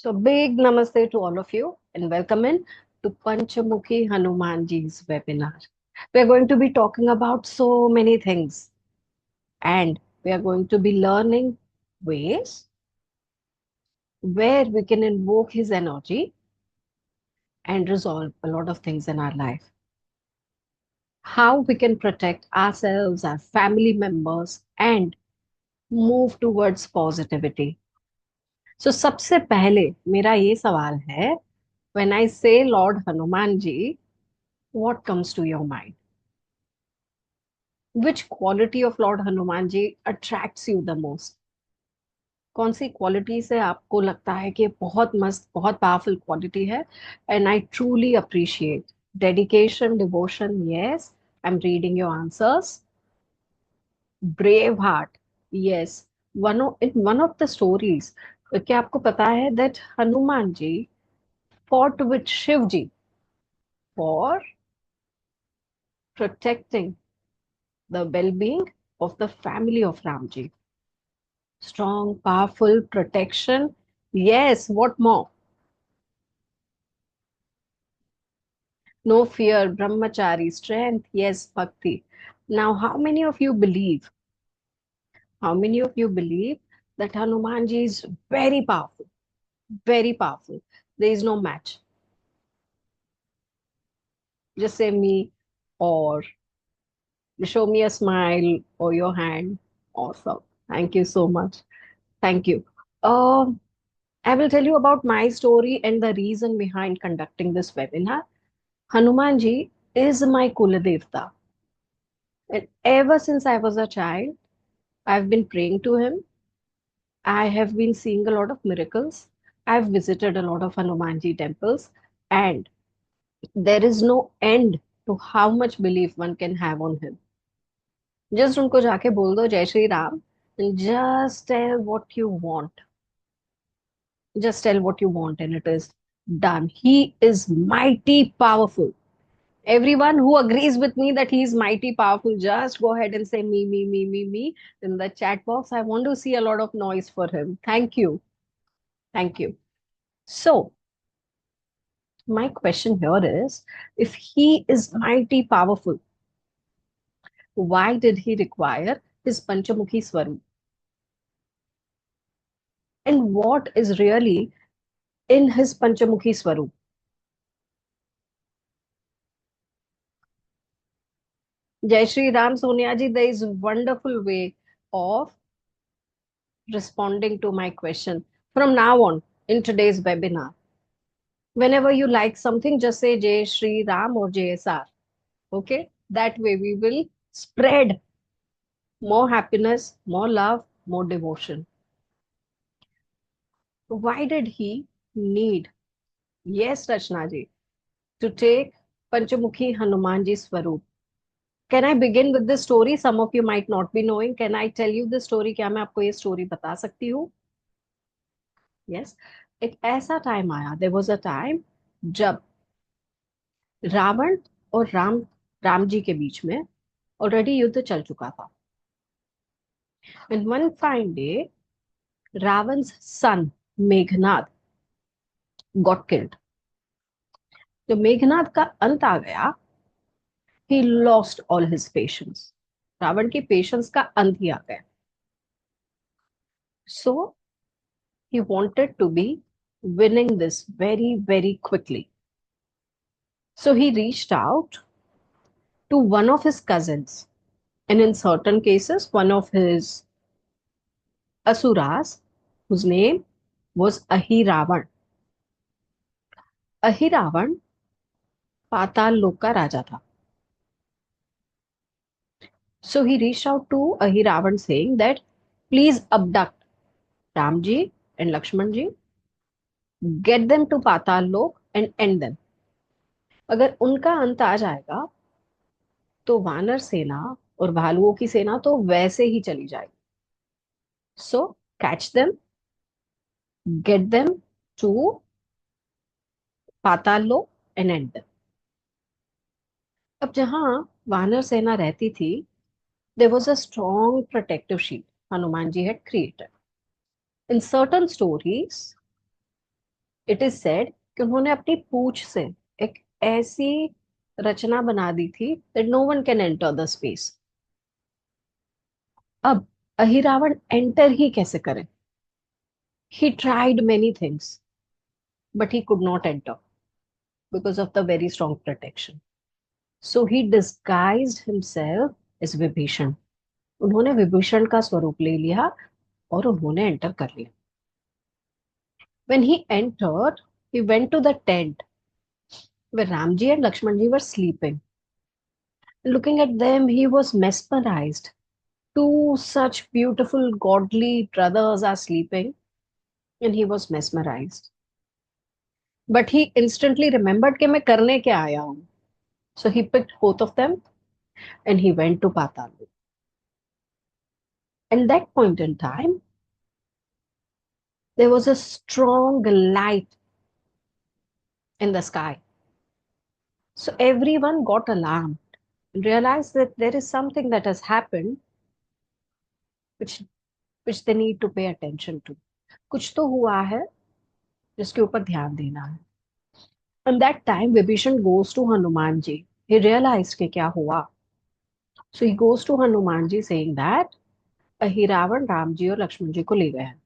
So, big namaste to all of you and welcome in to Panchamukhi Hanumanji's webinar. We are going to be talking about so many things and we are going to be learning ways where we can invoke his energy and resolve a lot of things in our life. How we can protect ourselves, our family members, and move towards positivity. So, सबसे पहले मेरा ये सवाल है, when I say Lord Hanuman ji, what comes to your mind? Which quality of Lord Hanuman ji attracts you the most? कौन सी quality से आपको लगता है कि बहुत मस्त बहुत पावरफुल क्वालिटी है and I truly appreciate dedication devotion yes I am reading your answers brave heart yes one of the stories क्या आपको पता है that Hanuman ji fought with Shiv ji for protecting the well-being of the family of Ram ji. Strong, powerful protection. Yes, what more? No fear, brahmachari, strength. Yes, bhakti. Now, how many of you believe? How many of you believe that Hanumanji is very powerful? Very powerful. There is no match. Just say me or show me a smile or your hand. Awesome. Thank you so much. Thank you. Um, I will tell you about my story and the reason behind conducting this webinar. Hanumanji is my Kuladevta. And ever since I was a child, I've been praying to him. I have been seeing a lot of miracles. I've visited a lot of Hanumanji temples, and there is no end to how much belief one can have on him. Just उनको जाके बोल दो जय Shri Ram and just tell what you want. Just tell what you want, and it is done. He is mighty powerful. Everyone who agrees with me that he is mighty powerful, just go ahead and say me in the chat box. I want to see a lot of noise for him. Thank you. Thank you. So, my question here is if he is mighty powerful, why did he require his Panchamukhi Swarup? And what is really in his Panchamukhi Swarup? Jai Shri Ram Sonia ji, there is a wonderful way of responding to my question. From now on, in today's webinar, whenever you like something, just say Jai Shri Ram or JSR. Okay? That way we will spread more happiness, more love, more devotion. Why did he need, yes, Rachna ji, to take Panchamukhi Hanumanji Swarup? Can I begin with this story? Some of you might not be knowing. Can I tell you the story? क्या मैं आपको ये story बता सकती हूँ? Yes. एक ऐसा time आया, there was a time जब रावण और राम जी के बीच में ऑलरेडी युद्ध चल चुका था. And one fine day, Ravan's son Meghnad got killed. जब मेघनाद का अंत आ गया, he lost all his patience. Ravan की पेशेंस का अंत ही आ गया. So he wanted to be winning this very, very quickly. So he reached out to one of his cousins, and in certain cases, one of his asuras, whose name was Ahiravan. Ahiravan पाताल लोक का राजा था. So he reached out to Ahiravan saying that please abduct Ramji and Lakshmanji, get them to पाताल लोक and end them. अगर उनका अंत आ जाएगा तो वानर सेना और भालुओं की सेना तो वैसे ही चली जाएगी. So catch them, get them to Patal Lok and and them. अब जहां वानर सेना रहती थी, there was a strong protective shield Hanumanji had created. In certain stories, it is said कि उन्होंने अपनी पूंछ से एक ऐसी रचना बना दी थी that no one can enter the space. अब अहिरावण एंटर ही कैसे करे? He tried many things but he could not enter because of the very strong protection. So he disguised himself as Vibhishan. उन्होंने विभीषण का स्वरूप ले लिया और उन्होंने एंटर कर लिया। When he entered, he went to the tent where Ramji and Lakshmanji were sleeping. Looking at them, he was mesmerized. Two such beautiful, godly brothers are sleeping, and he was mesmerized. But he instantly remembered कि मैं करने क्या आया हूँ. So he picked both of them and he went to Patal. And that point in time, there was a strong light in the sky. So everyone got alarmed and realized that there is something that has happened which they need to pay attention to. कुछ तो हुआ है जिसके ऊपर ध्यान देना है. And that time Vibhishan goes to Hanuman ji. He realized कि क्या हुआ. So he goes to Hanuman ji saying that Ahiravan Ram ji और लक्ष्मण जी को ले गए हैं.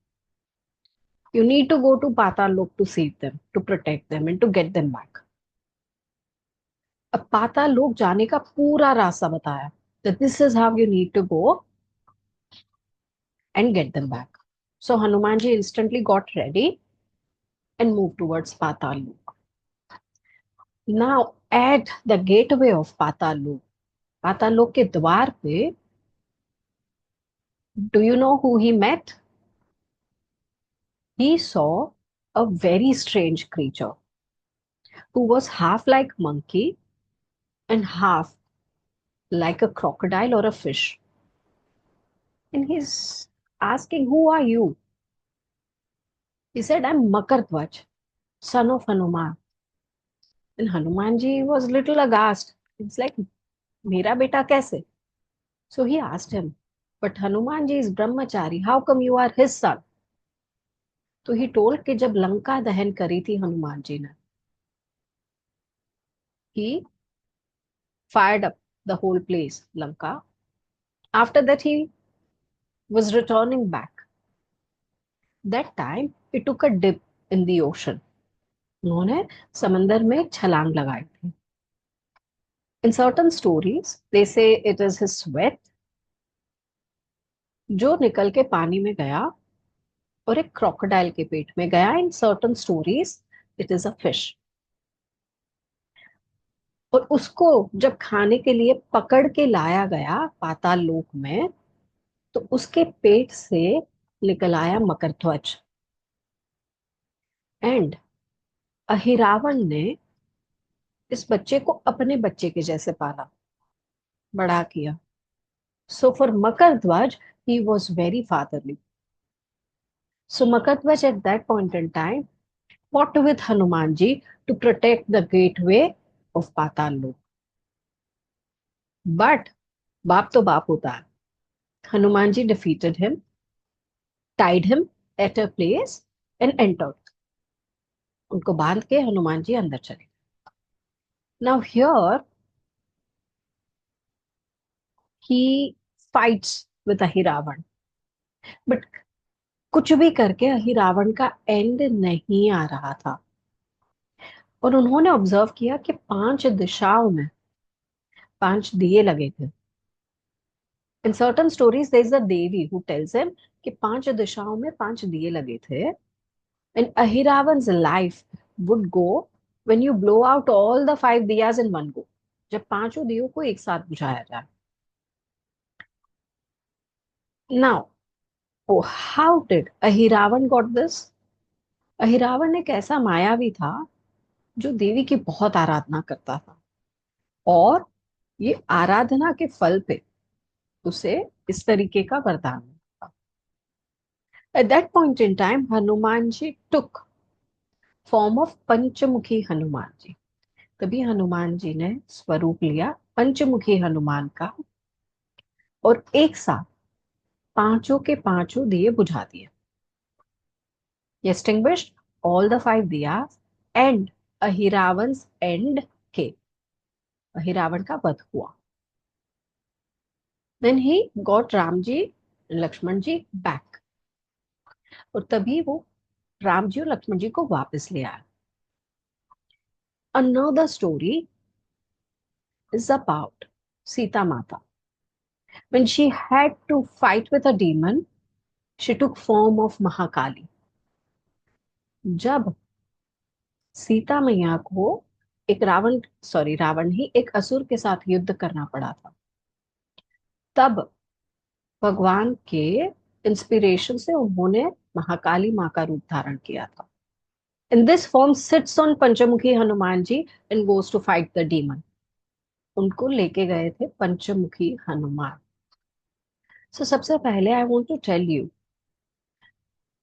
You need to go to Patal Lok to save them, to protect them and to get them back. अब पाताल लोक जाने का पूरा रास्ता बताया. That this is how you need to go and get them back. So Hanuman ji instantly got ready and moved towards Patal Lok. Now at the gateway of Patal Lok, पाताल लोक के द्वार पे, do you know who he met? He saw a very strange creature who was half like monkey and half like a crocodile or a fish. And he's asking, who are you? He said, I'm Makardhwaj, son of Hanuman. And Hanumanji was little aghast. It's like, Mera beta kaise? So he asked him, but Hanumanji is brahmachari. How come you are his son? तो he told कि जब लंका दहन करी थी हनुमान जी ने, he fired up the whole place, Lanka. After that, he was returning back. That time, he took a dip in the ocean. उन्होंने समंदर में छलांग लगाई थी. In certain stories, they say it is his sweat जो निकल के पानी में गया और एक crocodile के पेट में गया. In certain stories, it is a fish. और उसको जब खाने के लिए पकड़ के लाया गया पाताल लोक में, तो उसके पेट से निकल आया मकरध्वज. एंड अहिरावण ने इस बच्चे को अपने बच्चे के जैसे पाला, बड़ा किया. So for Makardhwaj he was very fatherly. So Makardhwaj eight that point in time fought with Hanuman ji to protect the gateway of Patal Lok. But बाप तो बाप होता है. Hanuman ji defeated him, tied him at a place and entered. उनको बांध के हनुमान जी अंदर चले. Now here he fights with Ahiravan. But कुछ भी करके अहिरावण का एंड नहीं आ रहा था. और उन्होंने ऑब्जर्व किया कि 5 दिशाओं में 5 दिए लगे थे. In certain stories there is a devi who tells him कि 5 दिशाओं में 5 दिए लगे थे. And Ahiravan's life would go when you blow out all the 5 diyas in one go. जब पांचों दियों को एक साथ बुझाया जाए. Now how did Ahiravan got this? Ahiravan एक ऐसा मायावी था जो देवी की बहुत आराधना करता था. और ये आराधना के फल पे उसे इस तरीके का वरदान मिला. At that point in time Hanuman ji took form of Panchmukhi Hanuman ji. तभी हनुमान जी ने स्वरूप लिया पंचमुखी हनुमान का और एक साथ पांचों के पांचों दिए बुझा दिए. Extinguished all the five diyas and Ahiravan's end came. Ahiravan का वध हुआ. Then he got Ramji and Lakshman ji back. और तभी वो राम जी और लक्ष्मण जी को वापस ले आया. Another story is about Sita Mata. When she had to fight with a demon, she took form of Mahakali. जब सीता मैया को एक रावण ही एक असुर के साथ युद्ध करना पड़ा था, तब भगवान के इंस्पिरेशन से उन्होंने महाकाली माँ का रूप धारण किया था. In this form sits on Panchmukhi Hanuman ji and goes to fight the demon. उनको लेके गए थे पंचमुखी हनुमान. So सबसे पहले I want to tell you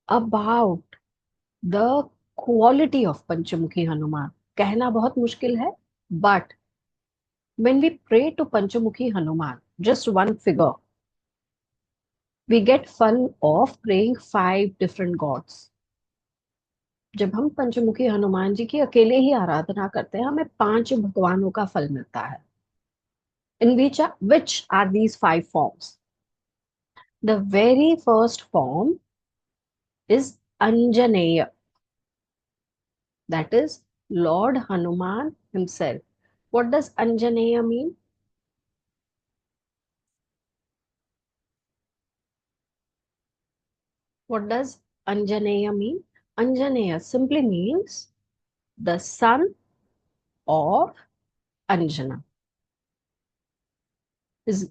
about the quality of पंचमुखी हनुमान. कहना बहुत मुश्किल है, but when we pray to Panchmukhi Hanuman, just one figure, we get fun of praying 5 different gods. जब हम पंचमुखी हनुमान जी की अकेले ही आराधना करते हैं, हमें 5 भगवानों का फल मिलता है. In which are these 5 forms? The very first form is Anjaneya. That is Lord Hanuman himself. What does Anjaneya mean? What does Anjaneya mean? Anjaneya simply means the son of Anjana.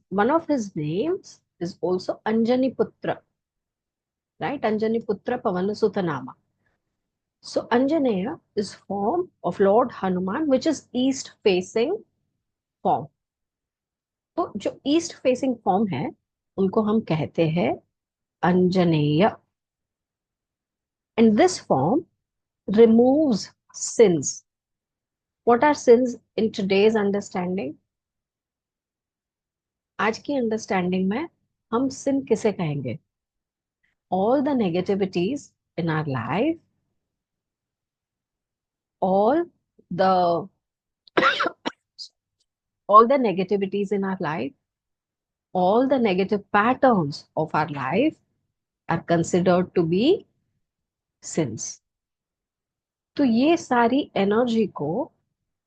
One of his names is also Anjani Putra. Right? Anjani Putra Pavanasuta Nama. So Anjaneya is form of Lord Hanuman, which is east facing form. तो जो east facing form है उनको हम कहते हैं Anjaneya. And this form removes sins. What are sins in today's understanding? आज की understanding में हम सिन किसे कहेंगे? All the negativities in our life, all the all the negativities in our life, all the negative patterns of our life are considered to be sins. तो ये सारी energy को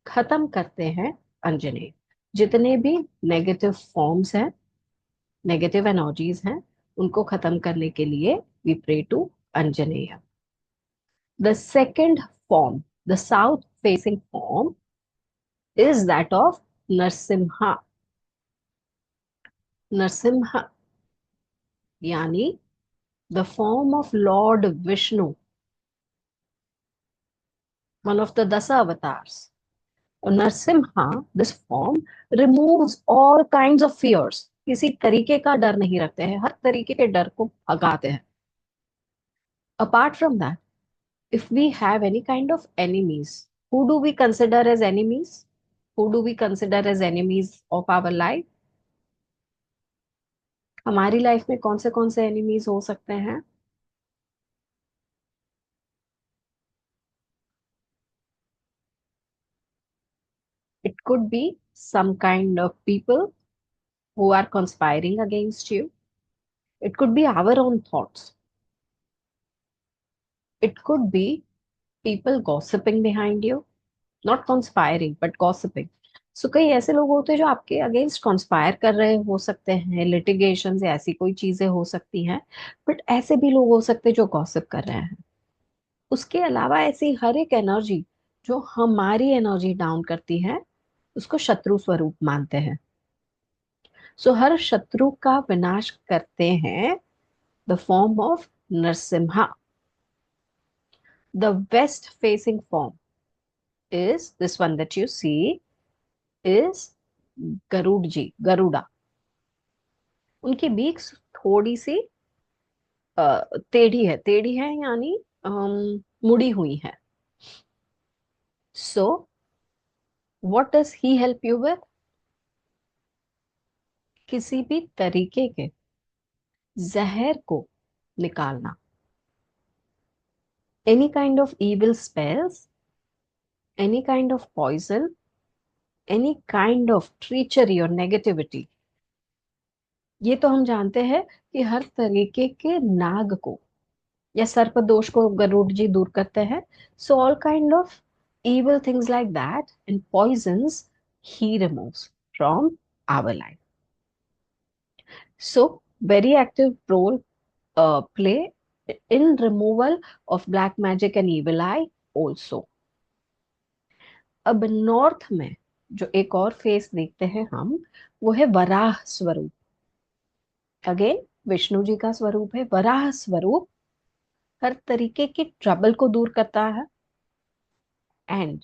खत्म करते हैं अंजनेय. जितने भी नेगेटिव फॉर्म्स हैं, नेगेटिव एनर्जीज हैं, उनको खत्म करने के लिए we pray to Anjaneya. The second form, the south facing form, is that of Narasimha. Narasimha यानी the form of lord Vishnu, one of the Dasa avatars. Narasimha, this form removes all kinds of fears. किसी तरीके का डर नहीं रखते हैं, हर तरीके के डर को भगाते हैं. Apart from that, if we have any kind of enemies, who do we consider as enemies? Who do we consider as enemies of our life? हमारी लाइफ में कौन से एनिमीज हो सकते हैं? It could be some kind of people who are conspiring against you. It could be our own thoughts. It could be people gossiping behind you. Not conspiring, but gossiping. So कई ऐसे लोग होते हैं जो आपके अगेंस्ट कॉन्स्पायर कर रहे हो सकते हैं, लिटिगेशन से ऐसी कोई चीजें हो सकती हैं. बट ऐसे भी लोग हो सकते हैं जो गॉसिप कर रहे हैं. उसके अलावा ऐसी हर एक एनर्जी जो हमारी एनर्जी डाउन करती है, उसको शत्रु स्वरूप मानते हैं. सो हर शत्रु का विनाश करते हैं the form of Narasimha. The west facing form is this one that you see is Garud ji, Garuda. उनकी बीक थोड़ी सी टेढ़ी है यानी मुड़ी हुई है. So what does he help you with? किसी भी तरीके के जहर को निकालना. any kind of evil spells, any kind of poison, any kind of treachery or negativity. ये तो हम जानते हैं कि हर तरीके के नाग को या सर्प दोष को गरुड़ जी दूर करते हैं. So all kind of evil things like that and poisons he removes from our life. So very active role play in removal of black magic and evil eye also. अब नॉर्थ में जो एक और फेस देखते हैं हम, वो है वराह स्वरूप. अगेन विष्णु जी का स्वरूप है वराह स्वरूप. हर तरीके की ट्रबल को दूर करता है एंड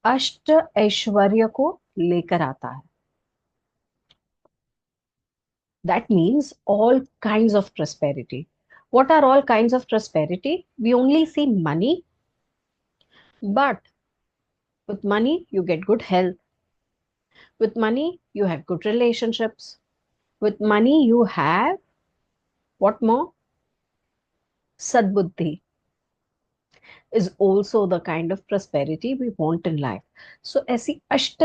अष्ट ऐश्वर्य को लेकर आता है. That means all kinds of prosperity. What are all kinds of prosperity? We only see money, but with money you get good health. With money you have good relationships. With money you have what more? Sadbuddhi is also the kind of prosperity we want in life. So ऐसी अष्ट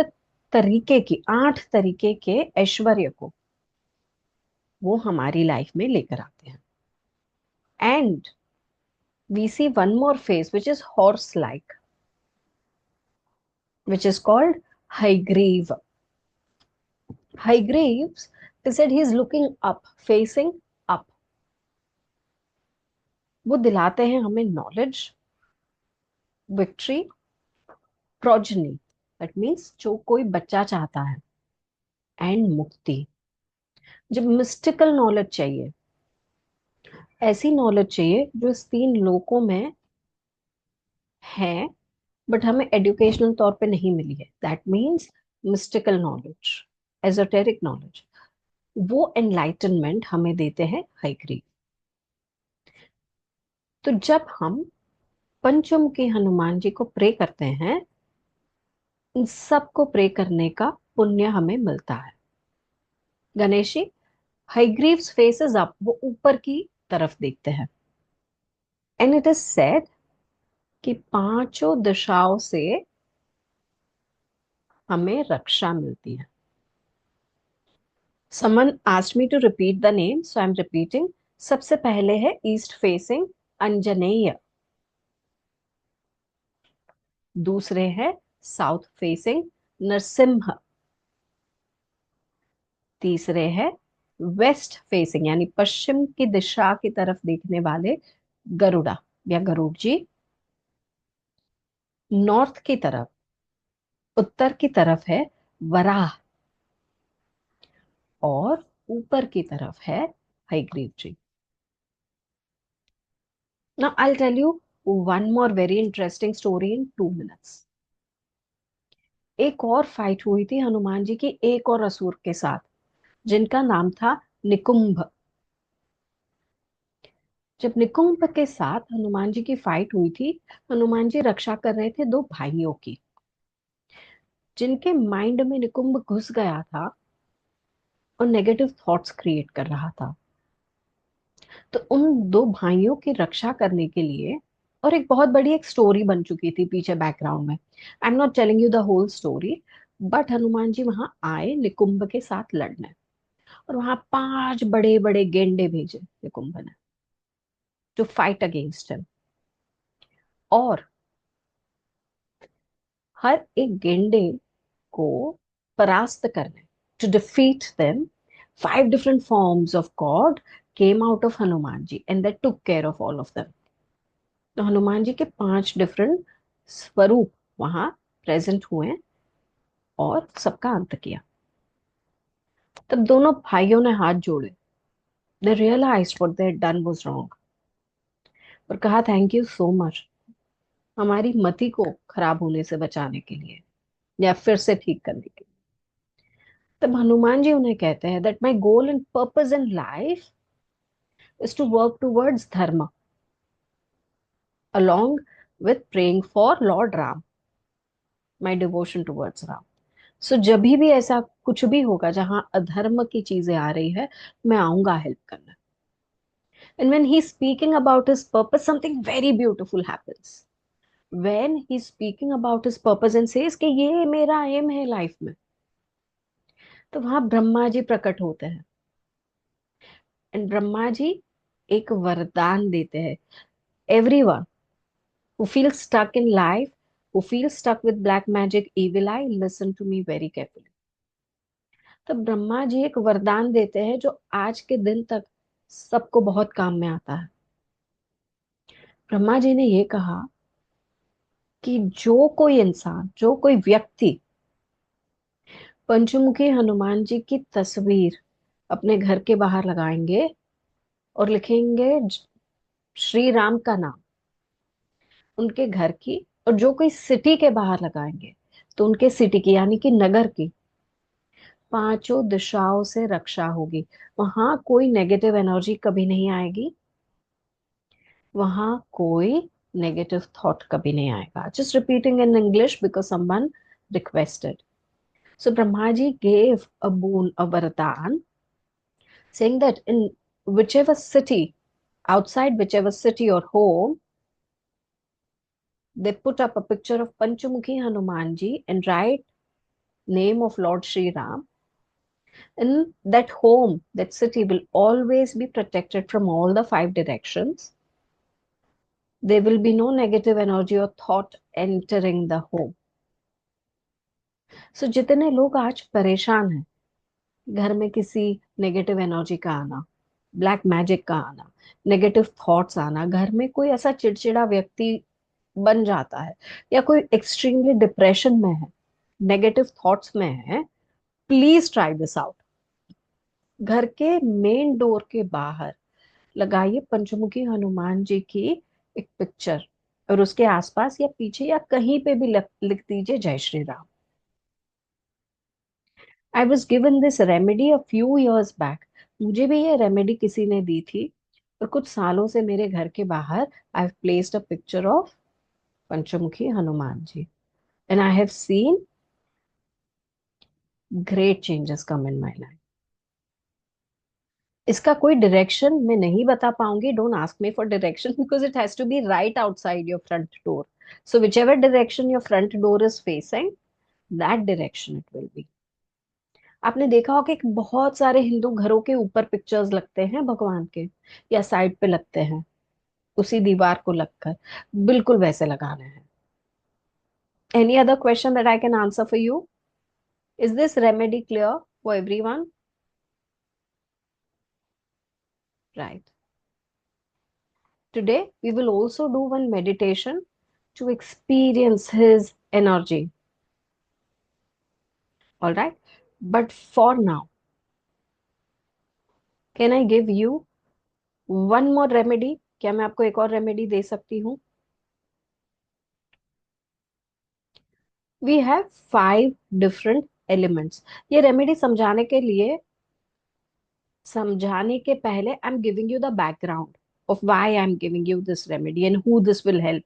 तरीके की 8 तरीके के ऐश्वर्य को वो हमारी life में लेकर आते हैं. And we see one more face which is horse like, which is called Hygrieve. Hygrieve, they said he is looking up, facing up. वो दिलाते हैं हमें knowledge, victory, progeny. That means जो कोई बच्चा चाहता है, एंड मुक्ति. जब मिस्टिकल नॉलेज चाहिए, ऐसी नॉलेज चाहिए जो इस 3 लोकों में है बट हमें एजुकेशनल तौर पे नहीं मिली है, that means mystical knowledge, esoteric knowledge, वो एनलाइटनमेंट हमें देते हैं हाइग्रीव. तो जब हम पंचमुखी हनुमान जी को प्रे करते हैं, इन सबको प्रे करने का पुण्य हमें मिलता है. गणेश जी, हाइग्रीव्स फेसेस अप, वो ऊपर की तरफ देखते हैं. एंड इट इज सेड कि 5 दिशाओं से हमें रक्षा मिलती है. Someone asked me to repeat the name, so I am repeating. सबसे पहले है ईस्ट फेसिंग अंजनेय. दूसरे है साउथ फेसिंग नरसिम्हा. तीसरे है वेस्ट फेसिंग यानी पश्चिम की दिशा की तरफ देखने वाले गरुड़ा या गरुड़ जी. नॉर्थ की तरफ, उत्तर की तरफ है वराह. और ऊपर की तरफ है Hayagriva ji. Now I will tell you one more very interesting story in 2 minutes. एक और फाइट हुई थी हनुमान जी की एक और असुर के साथ, जिनका नाम था निकुंभ. जब निकुंभ के साथ हनुमान जी की फाइट हुई थी, हनुमान जी रक्षा कर रहे थे 2 भाइयों की, जिनके माइंड में निकुंभ घुस गया था और नेगेटिव थॉट्स क्रिएट कर रहा था. तो उन 2 भाइयों की रक्षा करने के लिए, और एक बहुत बड़ी एक स्टोरी बन चुकी थी पीछे बैकग्राउंड में. I am not telling you the whole story, but Hanuman ji वहां आए निकुंभ के साथ लड़ने, और वहां 5 बड़े बड़े गेंडे भेजे निकुंभ ने टू फाइट अगेंस्ट हिम. और हर एक गेंडे को परास्त करने, to defeat them, 5 different forms of God came out of Hanuman ji and they took care of all of them. तो हनुमान जी के 5 डिफरेंट स्वरूप वहां प्रेजेंट हुए और सबका अंत किया. तब दोनों भाइयों ने हाथ जोड़े. They realized what they had done was wrong, और कहा थैंक यू सो मच हमारी मति को खराब होने से बचाने के लिए या फिर से ठीक करने के लिए. तब हनुमान जी उन्हें कहते हैं that my goal and purpose in life is to work towards dharma along with praying for Lord Ram, my devotion towards Ram. सो जब भी ऐसा कुछ भी होगा जहां अधर्म की चीजें आ रही है, मैं आऊंगा हेल्प करना. And when he's speaking about his purpose, something very beautiful happens. When he's speaking about his purpose and says कि ये मेरा एम है लाइफ में, तो वहां ब्रह्मा जी प्रकट होते हैं। एंड ब्रह्मा जी एक वरदान देते हैं। Everyone who feels stuck in life, who feels stuck with black magic, evil eye, listen to me very carefully. तो ब्रह्मा जी एक वरदान देते हैं जो आज के दिन तक सबको बहुत काम में आता है। ब्रह्मा जी ने ये कहा कि जो कोई इंसान, जो कोई व्यक्ति पंचमुखी हनुमान जी की तस्वीर अपने घर के बाहर लगाएंगे और लिखेंगे श्री राम का नाम उनके घर की, और जो कोई सिटी के बाहर लगाएंगे तो उनके सिटी की यानी कि नगर की पांचों दिशाओं से रक्षा होगी। वहां कोई नेगेटिव एनर्जी कभी नहीं आएगी, वहां कोई नेगेटिव थॉट कभी नहीं आएगा। Just repeating in English because someone requested. So Brahma ji gave a boon, a वरदान, saying that in whichever city, outside whichever city or home, they put up a picture of Panchmukhi Hanumanji and write name of Lord Sri Ram. In that home, that city will always be protected from all the five directions. There will be no negative energy or thought entering the home. So जितने लोग आज परेशान हैं, घर में किसी negative energy का आना, ब्लैक मैजिक का आना, नेगेटिव थॉट्स आना, घर में कोई ऐसा चिड़चिड़ा व्यक्ति बन जाता है, या कोई एक्सट्रीमली डिप्रेशन में है, नेगेटिव थॉट्स में है, प्लीज ट्राई दिस आउट। घर के मेन डोर के बाहर लगाइए पंचमुखी हनुमान जी की एक पिक्चर, और उसके आसपास या पीछे या कहीं पे भी लिख दीजिए जय Shri Ram. I was given this remedy a few years back. मुझे भी ये रेमेडी किसी ने दी थी, और कुछ सालों से मेरे घर के बाहर I have placed a picture of Panchmukhi Hanuman ji, and I have seen great changes come in my life. इसका कोई डायरेक्शन मैं नहीं बता पाऊंगी, don't ask me for direction because it has to be right outside your front door. So whichever direction your front door is facing, that direction it will be. आपने देखा होगा कि बहुत सारे हिंदू घरों के ऊपर पिक्चर्स लगते हैं भगवान के, या साइड पे लगते हैं उसी दीवार को लगकर, बिल्कुल वैसे लगाने हैं। Any other question that I can answer for you? Is this remedy clear for everyone? Right. Today, we will also do one meditation to experience his energy. All right. But for now, can I give you one more remedy? क्या मैं आपको एक और remedy दे सकती हूँ? We have 5 different elements. ये remedy समझाने के पहले I am giving you the background of why I'm giving you this remedy and who this will help,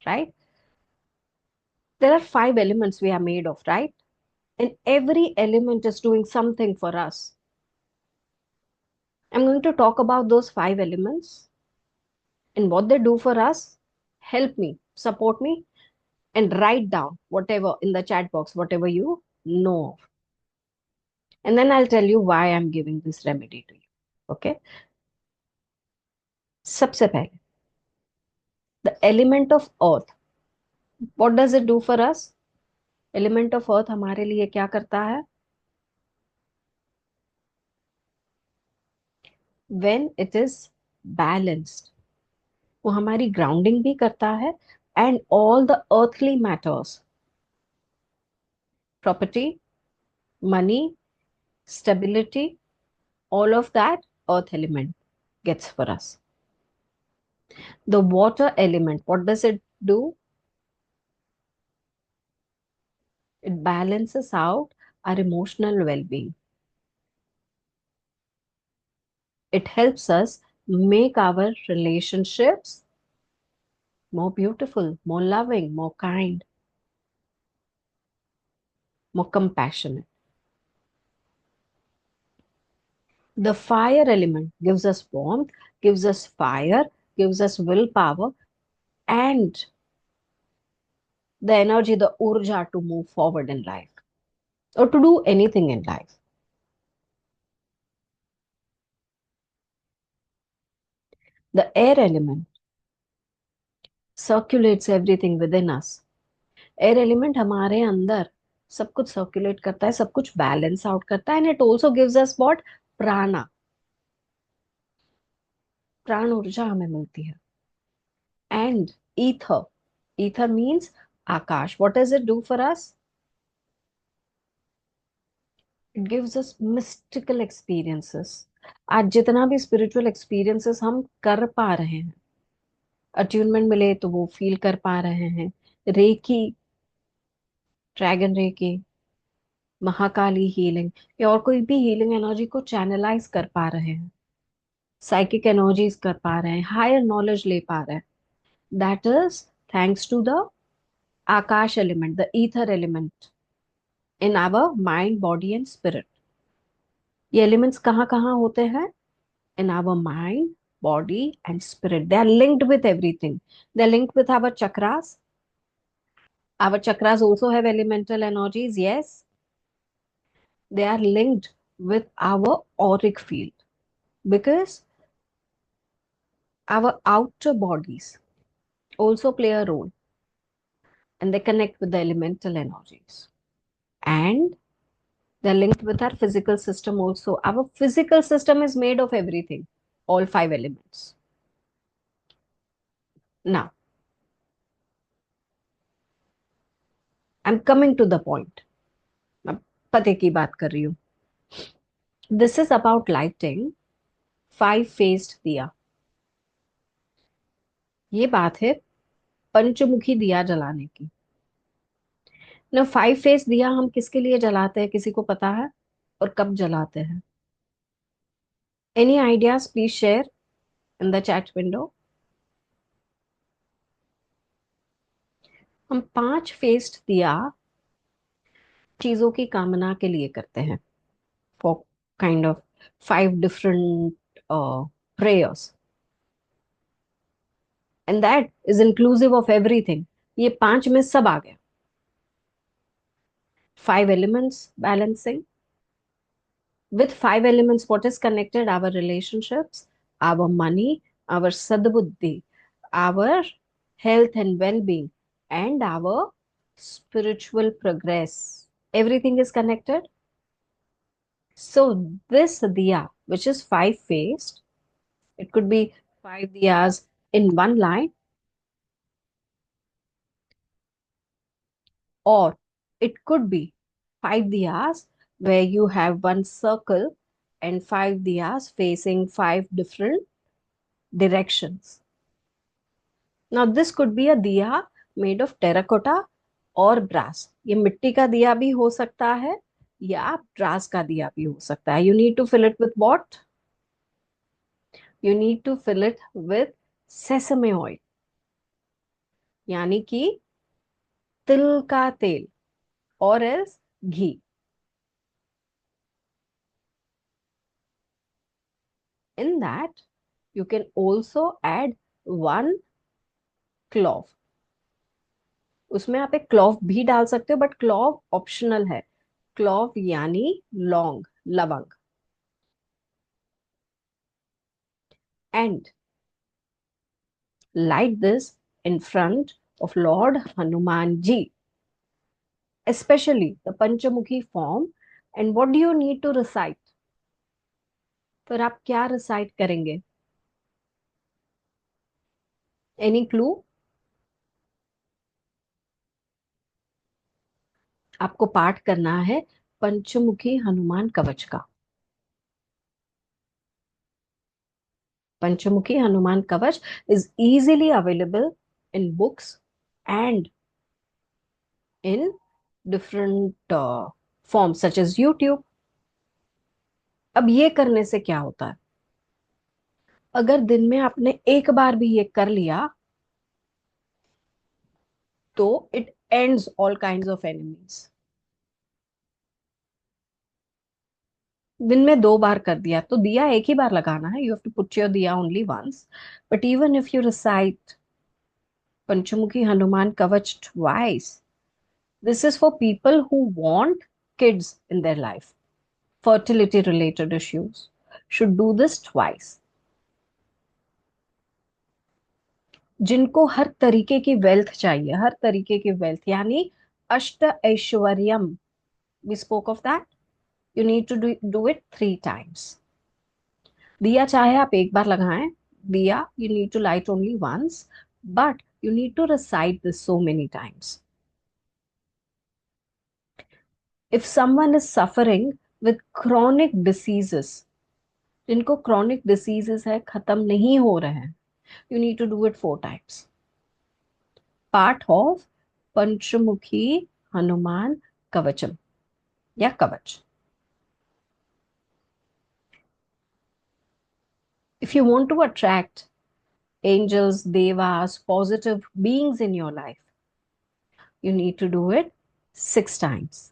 right? There are 5 elements we are made of, right? And every element is doing something for us. I'm going to talk about those 5 elements and what they do for us. Help me, support me, and write down whatever in the chat box, whatever you know of. And then I'll tell you why I'm giving this remedy to you. Okay? सबसे पहले, the element of earth. What does it do for us? Element of earth हमारे लिए क्या करता है? When it is balanced, वो हमारी grounding भी करता है, and all the earthly matters, property, money, stability, all of that earth element gets for us. The water element, what does it do? It balances out our emotional well-being. It helps us make our relationships more beautiful, more loving, more kind, more compassionate. The fire element gives us warmth, gives us fire, gives us willpower, and the energy, the urja to move forward in life or to do anything in life. The air element circulates everything within us. Air element हमारे अंदर सब कुछ circulate करता है, सब कुछ balance out करता है, and it also gives us what? प्राणा, प्राण ऊर्जा हमें मिलती है. And ether, ether means Akash. What does it do for us? It gives us mystical experiences. आज जितना भी स्पिरिचुअल एक्सपीरियंसेस हम कर पा रहे हैं, अट्यूनमेंट मिले तो वो फील कर पा रहे हैं, reiki, dragon reiki, Mahakali healing, या और कोई भी हीलिंग एनर्जी को चैनलाइज कर पा रहे हैं, साइकिक एनर्जीज कर पा रहे हैं, हायर नॉलेज ले पा रहे हैं, that is thanks to the akash element, the ether element in our mind, body and spirit. ये एलिमेंट्स कहाँ कहाँ होते हैं? in our mind, body, and spirit. They are linked with everything. They are linked with our chakras. Our chakras also have elemental energies. Yes, they are linked with our auric field because our outer bodies also play a role and they connect with the elemental energies. And they're linked with our physical system also. Our physical system is made of everything, all five elements. Now, I'm coming to the point. मैं पते की बात कर रही हूँ. This is about lighting five faced दिया. ये बात है पंचमुखी दिया जलाने की. ना फाइव फेस दिया हम किसके लिए जलाते हैं, किसी को पता है? और कब जलाते हैं? Any ideas please share in the chat window. हम पांच फेस्ड दिया चीजों की कामना के लिए करते हैं, for kind of five different prayers, and that is inclusive of everything. ये पांच में सब आ गया. Five elements balancing. With five elements, what is connected? Our relationships, our money, our sadbuddhi, our health and well-being, and our spiritual progress. Everything is connected. So this diya, which is five-faced, it could be five diyas in one line, or it could be five diyas where you have one circle and five diyas facing five different directions. Now this could be a diya made of terracotta or brass. ये मिट्टी का दिया भी हो सकता है या brass का दिया भी हो सकता है. You need to fill it with what? You need to fill it with sesame oil, यानी कि तिल का तेल, or else ghee. In that you can also add one clove. उसमें आप एक क्लॉव भी डाल सकते हो, बट क्लॉव ऑप्शनल है. क्लॉव यानी लौंग, लवंग. And light this in front of Lord Hanuman ji, especially the Panchamukhi form. And what do you need to recite? फिर आप क्या रिसाइट करेंगे? Any clue? आपको पाठ करना है पंचमुखी हनुमान कवच का. पंचमुखी हनुमान कवच is easily available in books and in different forms such as YouTube. अब ये करने से क्या होता है? अगर दिन में आपने एक बार भी ये कर लिया तो it ends all kinds of enemies. दिन में 2 बार कर दिया तो दिया एक ही बार लगाना है, you have to put your diya only once. But even if you recite Panchmukhi Hanuman kavach twice, this is for people who want kids in their life, fertility related issues should do this twice। जिनको हर तरीके की वेल्थ चाहिए, हर तरीके की wealth यानी अष्ट Aishwaryam, we spoke of that, you need to do it 3 times। दिया चाहे आप एक बार लगाएं, दिया you need to light only once, but you need to recite this so many times। if someone is suffering with chronic diseases, जिनको chronic diseases है, खत्म नहीं हो रहे हैं, you need to do it 4 times। Part of Panchmukhi Hanuman Kavacham या kavach. If you want to attract angels, devas, positive beings in your life, you need to do it 6 times।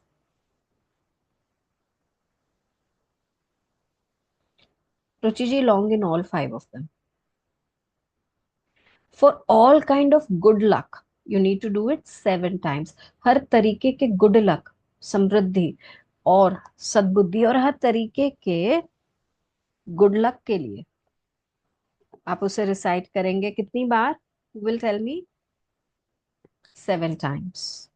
Ruchi ji, long in all 5 of them। For all kind of good luck, you need to do it 7 times। हर तरीके के good luck, समृद्धि और सद्बुद्धि और हर तरीके के good luck के लिए आप उसे रिसाइट करेंगे कितनी बार? Will tell me. 7 times।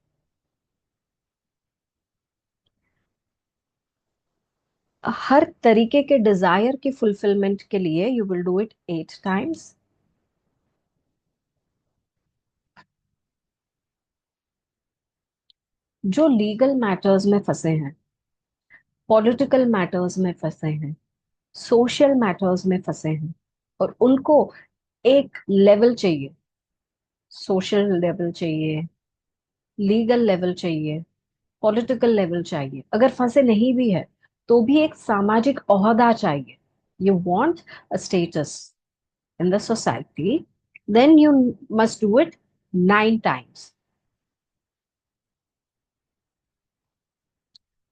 हर तरीके के डिजायर की फुलफिलमेंट के लिए you will do it 8 times। जो लीगल मैटर्स में फंसे हैं, पॉलिटिकल मैटर्स में फंसे हैं, सोशल मैटर्स में फंसे हैं और उनको एक लेवल चाहिए, सोशल लेवल चाहिए, लीगल लेवल चाहिए, पॉलिटिकल लेवल चाहिए, अगर फंसे नहीं भी है तो भी एक सामाजिक ओहदा चाहिए, you want a status in the society, then you must do it 9 times।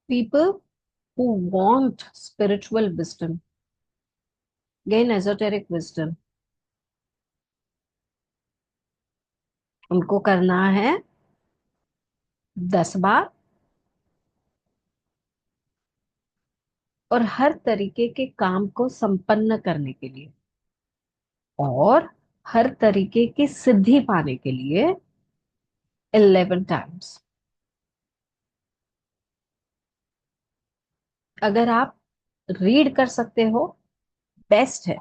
People who want spiritual wisdom, gain esoteric wisdom, उनको करना है 10 बार। और हर तरीके के काम को संपन्न करने के लिए और हर तरीके की सिद्धि पाने के लिए 11 times। अगर आप रीड कर सकते हो, बेस्ट है।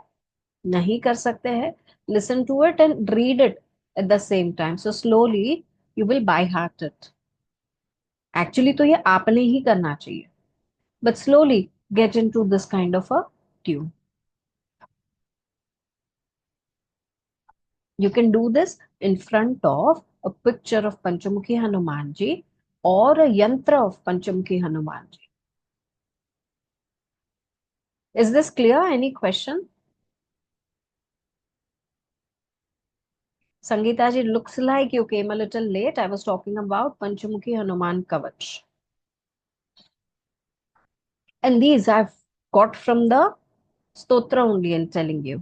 नहीं कर सकते हैं, listen to it and read it at the same time, so slowly you will by heart it. Actually तो ये आपने ही करना चाहिए, but slowly get in to this kind of a tune. You can do this in front of a picture of Panchmukhi Hanuman ji और a yantra of Panchmukhi Hanuman ji. Is this clear? Any question? Sangeeta ji, looks like you came a little late, I was talking about Panchamuki Hanuman Kavach, and these I've got from the stotra only and telling you।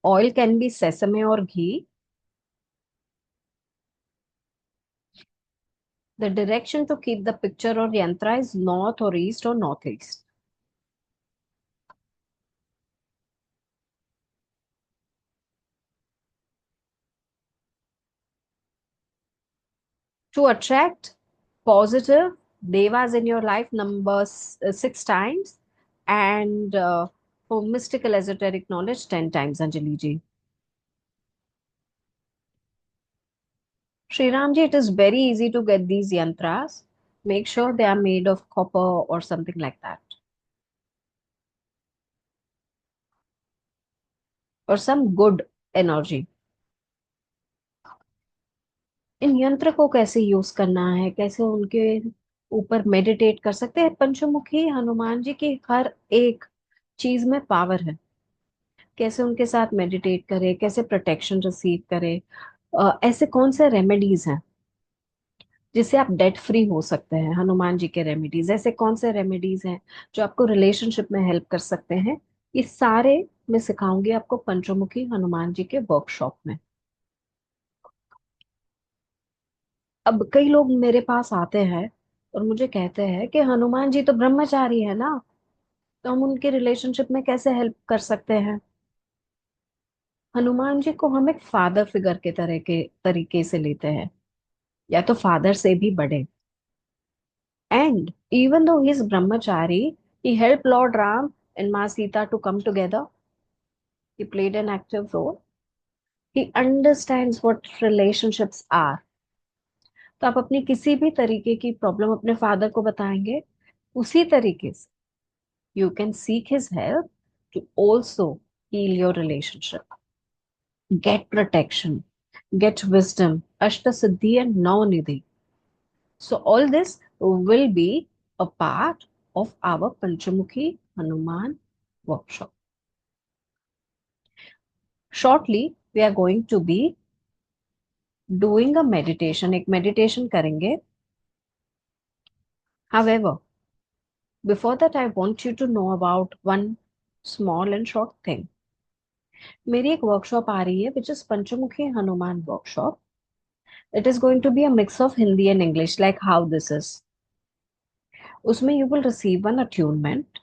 Oil can be sesame or ghee। The direction to keep the picture or yantra is north or east or northeast। To attract positive devas in your life, number 6 times, and for mystical esoteric knowledge 10 times, Anjali ji। Sri Ram ji, it is very easy to get these yantras. Make sure they are made of copper or something like that, or some good energy। इन यंत्र को कैसे use करना है, कैसे उनके ऊपर meditate कर सकते हैं? पंचमुखी हनुमान जी की हर एक चीज में पावर है। कैसे उनके साथ मेडिटेट करें, कैसे प्रोटेक्शन रिसीव करें, ऐसे कौन से रेमेडीज हैं जिससे आप डेट फ्री हो सकते हैं? हनुमान जी के रेमेडीज, ऐसे कौन से रेमेडीज हैं जो आपको रिलेशनशिप में हेल्प कर सकते हैं? ये सारे मैं सिखाऊंगी आपको पंचमुखी हनुमान जी के वर्कशॉप में। अब कई लोग मेरे पास आते हैं और मुझे कहते हैं कि हनुमान जी तो ब्रह्मचारी है ना, तो हम उनके रिलेशनशिप में कैसे हेल्प कर सकते हैं? हनुमान जी को हम एक फादर फिगर के तरह के तरीके से लेते हैं, या तो फादर से भी बड़े। And even though he is Brahmachari, he helped Lord Ram and Ma Sita to come together. He played an active role. He understands what relationships are. तो आप अपनी किसी भी तरीके की प्रॉब्लम अपने फादर को बताएंगे, उसी तरीके से you can seek his help to also heal your relationship, get protection, get wisdom, Ashtasiddhi and Navnidhi. So all this will be a part of our Panchamukhi Hanuman workshop. Shortly, we are going to be doing a meditation. एक meditation करेंगे. However, before that, I want you to know about one small and short thing. मेरी एक workshop आ रही है, which is Panchamukhi Hanuman workshop. It is going to be a mix of Hindi and English, like how this is. उसमें you will receive one attunement.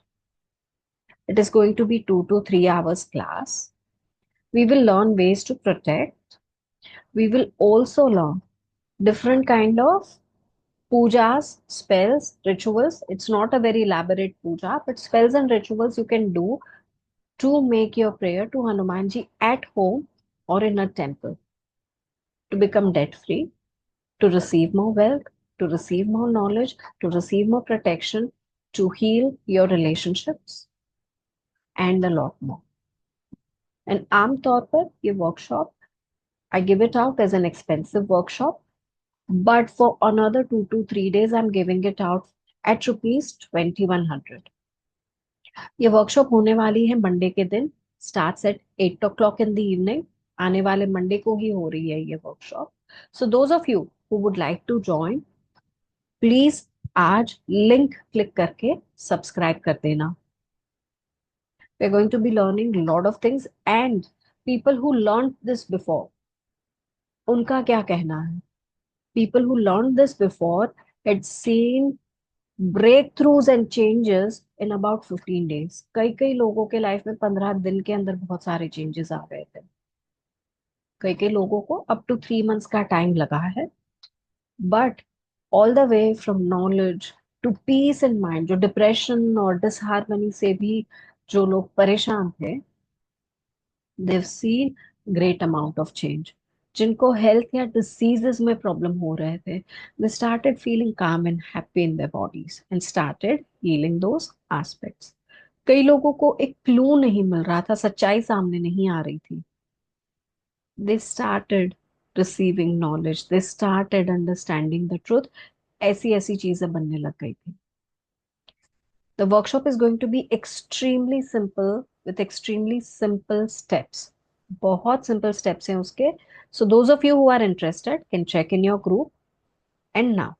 It is going to be 2 to 3 hours class. We will learn ways to protect. We will also learn different kind of pujas, spells, rituals. It's not a very elaborate puja, but spells and rituals you can do to make your prayer to Hanumanji at home or in a temple to become debt free, to receive more wealth, to receive more knowledge, to receive more protection, to heal your relationships, and a lot more. And आमतौर पर ये workshop, I give it out as an expensive workshop, but for another 2 to 3 days, I'm giving it out at rupees 2100. ये workshop होने वाली है Monday के दिन, starts at 8 o'clock in the evening. आने वाले मंडे को ही हो रही है ये workshop. So those of you who would like to join, please आज लिंक क्लिक करके सब्सक्राइब कर देना। We are going to be learning lot of things, and people who learn this before, उनका क्या कहना है? People who learn this before had seen breakthroughs and changes in about 15 days। कई कई लोगों के लाइफ में 15 दिन के अंदर बहुत सारे चेंजेस आ गए थे। कई कई लोगों को अप टू 3 months का टाइम लगा है। But all the way from knowledge to peace and mind, जो डिप्रेशन और डिसहार्मनी से भी जो लोग परेशान थे, they've seen great amount of change. जिनको हेल्थ या डिसीजेस में प्रॉब्लम हो रहे थे, they started feeling calm and happy in their bodies and started healing those aspects. कई लोगों को एक क्लू नहीं मिल रहा था, सच्चाई सामने नहीं आ रही थी। They started receiving knowledge, they started understanding the truth. ऐसी ऐसी चीजें बनने लग गई थी। The workshop is going to be extremely simple with extremely simple steps. बहुत सिंपल स्टेप्स हैं उसके। So those of you who are interested can check in your group. And now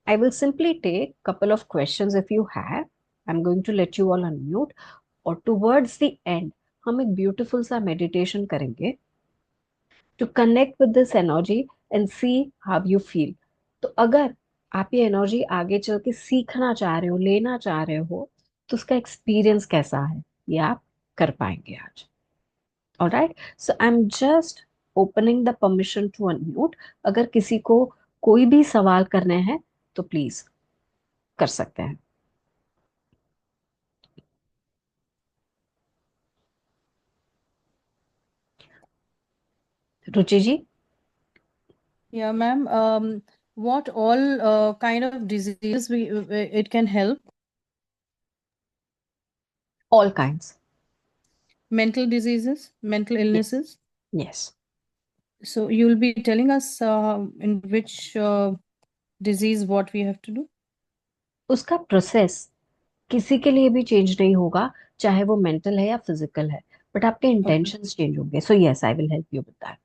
I will simply take couple of questions if you have. I'm going to let you all unmute, और towards the end हम एक beautiful सा meditation करेंगे to connect with this energy and see how you feel। तो अगर आप ये energy आगे चल के सीखना चाह रहे हो, लेना चाह रहे हो, तो उसका एक्सपीरियंस कैसा है, ये आप कर पाएंगे आज। Alright, so I am just opening the permission to unmute. अगर किसी को कोई भी सवाल करने हैं तो प्लीज कर सकते हैं। रुचि जी। Yeah, ma'am. What all kind of diseases it can help? All kinds। Mental diseases, mental Yes, illnesses. yes। So you will be telling us in which disease what we have to do. उसका process किसी के लिए भी change नहीं होगा, चाहे वो mental है या फिजिकल है। बट आपके Okay. इंटेंशंस चेंज होंगे. So yes, I will help you with that.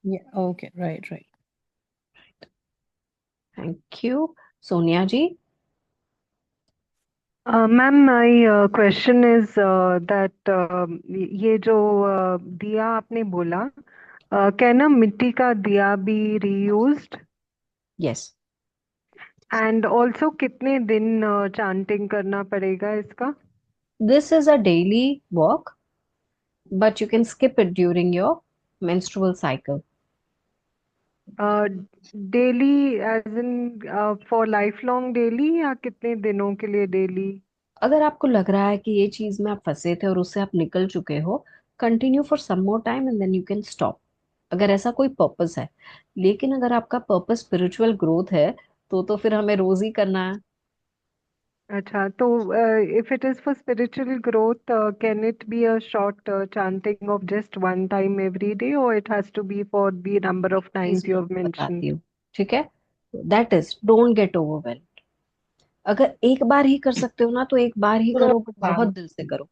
Yeah. Okay. Right. Right. Thank you. Sonia ji. Ma'am my question is that ये जो दिया आपने बोला, क्या ना मिट्टी का दिया be reused? Yes. And also कितने दिन चांटिंग करना पड़ेगा इसका? This is a daily work, but you can skip it during your menstrual cycle. Daily as in for life long daily, या कितने दिनों के लिए डेली? अगर आपको लग रहा है कि ये चीज में आप फंसे थे और उससे आप निकल चुके हो, continue for some more time and then you can stop, अगर ऐसा कोई पर्पस है. लेकिन अगर आपका पर्पस स्पिरिचुअल ग्रोथ है, तो फिर हमें रोज ही करना है. अच्छा, तो if it is for spiritual growth, can it be a short chanting of just one time every day, or it has to be for the number of please times you मैं have आपको बताती mentioned? हूँ. ठीक है. That is, don't get overwhelm. अगर एक बार ही कर सकते हो ना, तो एक बार ही करो, बट बहुत दिल से करो.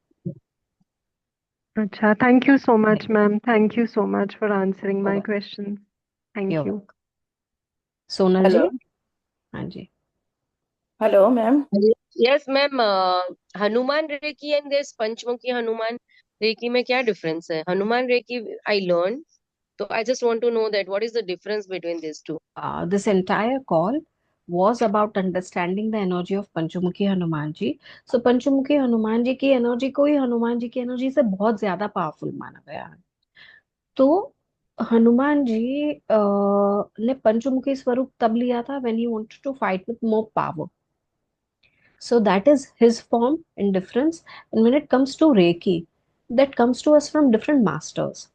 Acha, thank you so much, ma'am. Thank you so much for answering my questions. You're Thank you. welcome. Sonal ji. Hello हाँ जी. Hello ma'am. Yes ma'am. Hanuman reiki and this Panchmukhi Hanuman reiki में क्या डिफरेंस है? हनुमान रेकी आई लर्न, तो I just want to know that what is the difference between this two. This entire call was about understanding the energy of Panchmukhi Hanuman जी. So Panchmukhi Hanuman ji की energy को ही हनुमान जी की energy से बहुत ज्यादा powerful माना गया है. तो हनुमान जी ने पंचमुखी स्वरूप तब लिया था when he wanted to fight with more power. So that is his form and difference. And when it comes to Reiki, that comes to us from different masters.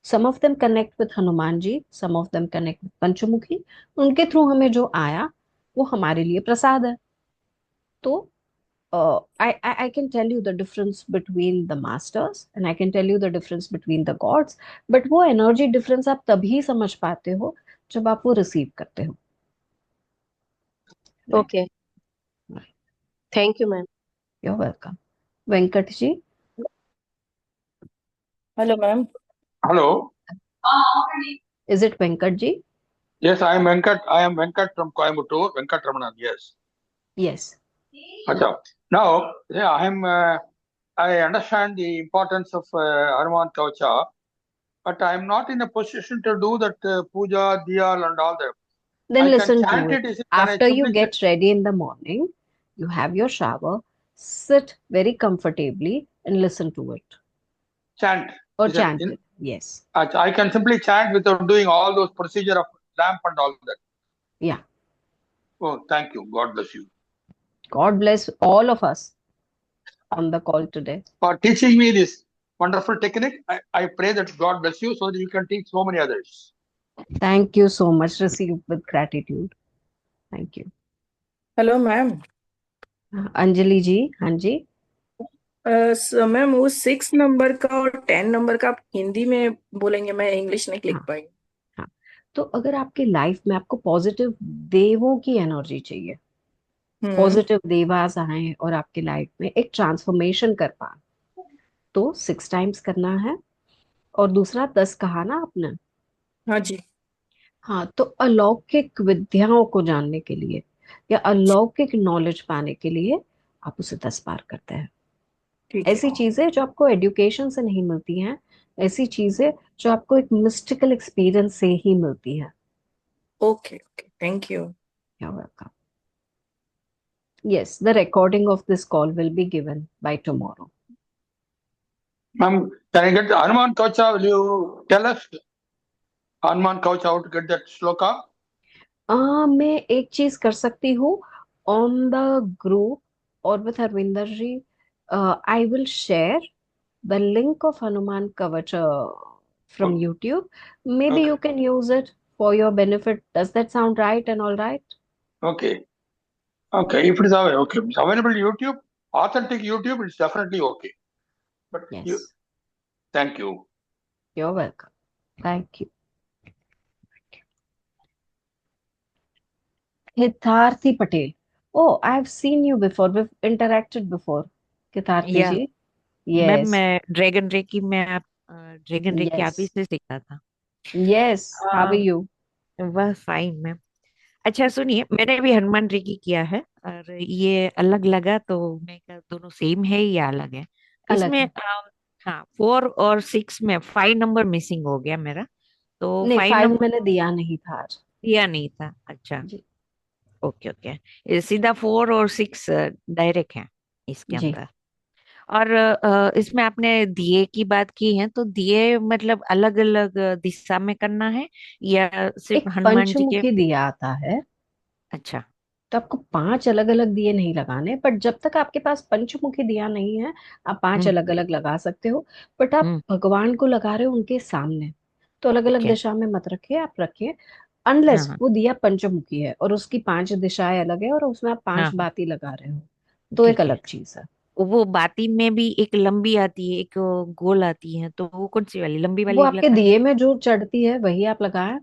Some of them connect with Hanuman ji, some of them connect with पंचमुखी. उनके through हमें जो आया वो हमारे लिए प्रसाद है. तो I can tell you the difference between the masters and I can tell you the difference between the gods. But वो एनर्जी डिफरेंस आप तभी समझ पाते हो जब आप वो रिसीव करते हो. Okay, thank you ma'am. You're welcome. Venkat ji. Hello ma'am. Hello. Is it Venkat ji? Yes, I am Venkat. I am Venkat from Coimbatore. Venkat Ramanan. Yes. Yes. Acha. Now, yeah, I understand the importance of Hanuman Kavacha, but I am not in a position to do that puja, diyal, and all that. Then I can listen to chant it. it. Can I After you simply get ready in the morning, you have your shower, sit very comfortably and listen to it chant? or Is that chant in? it. Yes. Acha, I can simply chant without doing all those procedure of lamp and all that. Yeah. Oh, thank you. God bless you God bless all of us on the call today. for teaching me this wonderful technique. I pray that God bless you so that you can teach so many others. Thank you so much. Receive with gratitude. Thank you. Hello ma'am. Anjali ji. हाँ जी. Ma'am वो 6 number का और 10 number का आप हिंदी में बोलेंगे, मैं इंग्लिश नहीं लिख हाँ. पाई. हाँ. तो अगर आपके लाइफ में आपको पॉजिटिव देवों की एनर्जी चाहिए, पॉजिटिव देवास आए और आपके लाइफ में एक ट्रांसफॉर्मेशन कर पाए, तो 6 टाइम्स करना है. और दूसरा 10 कहा ना आपने. हाँ जी. हाँ, तो अलौकिक विद्याओं को जानने के लिए या अलौकिक नॉलेज पाने के लिए आप उसे 10 बार करते हैं. ठीक है. ऐसी चीजें जो आपको एजुकेशन से नहीं मिलती हैं, ऐसी चीजें जो आपको एक मिस्टिकल एक्सपीरियंस से ही मिलती है. Okay okay, thank you. You're welcome. Yes, the recording of this call will be given by tomorrow. Ma'am, can I get the Hanuman Kavacha? Will you tell us Hanuman Kavacha how to get that shloka? मैं एक चीज कर सकती हूँ. On the group और with Harvinder ji, I will share the link of Hanuman Kavach from Okay. YouTube. Maybe Okay. you can use it for your benefit. Does that sound right and all right? Okay. Okay. If it is available, okay. It's available on YouTube, authentic YouTube, it's definitely okay. But Yes. thank you. You're welcome. Thank you. Hitarthi Patel. Oh, I've seen you before. We've interacted before. Hitarthi Yeah. ji. Ma'am yes, मैं dragon reiki में आप dragon reiki आप yes, ही से सीखा था। Yes, how are uh, you? वह fine ma'am. अच्छा सुनिए, मैंने भी हनुमान रेकी किया है और ये अलग लगा तो मैं कहा दोनों सेम है या अलग है। अलग इसमें है। हाँ 4 और 6 में 5 नंबर मिसिंग हो गया मेरा। तो नहीं, 5 5 नंबर मैंने दिया नहीं था आज। दिया नहीं था। अच्छा जी। Okay okay. ये सीधा 4 और 6 डायरेक्ट है इसके जी। अंदर। और इसमें आपने दिए की बात की है तो दिए मतलब अलग अलग दिशा में करना है या सिर्फ एक हनुमान जी के। पंचमुखी दिया आता है, अच्छा। तो आपको 5 अलग अलग दिए नहीं लगाने, बट जब तक आपके पास पंचमुखी दिया नहीं है, आप 5 हम्म अलग अलग लगा सकते हो। बट आप हम्म। भगवान को लगा रहे हो उनके सामने, तो अलग अलग ओके। दिशा में मत रखिए, आप रखिए। हाँ अनलेस हाँ वो दिया पंचमुखी है और उसकी 5 दिशाएं अलग है और उसमें आप हाँ 5 हाँ, बाती लगा रहे हो, तो एक ठीक है। अलग चीज है। वो बाती में भी एक लंबी आती है एक गोल आती है, तो वो कौन सी वाली लंबी वो वाली आपके लगानी। दिए में जो चढ़ती है वही आप लगाएं।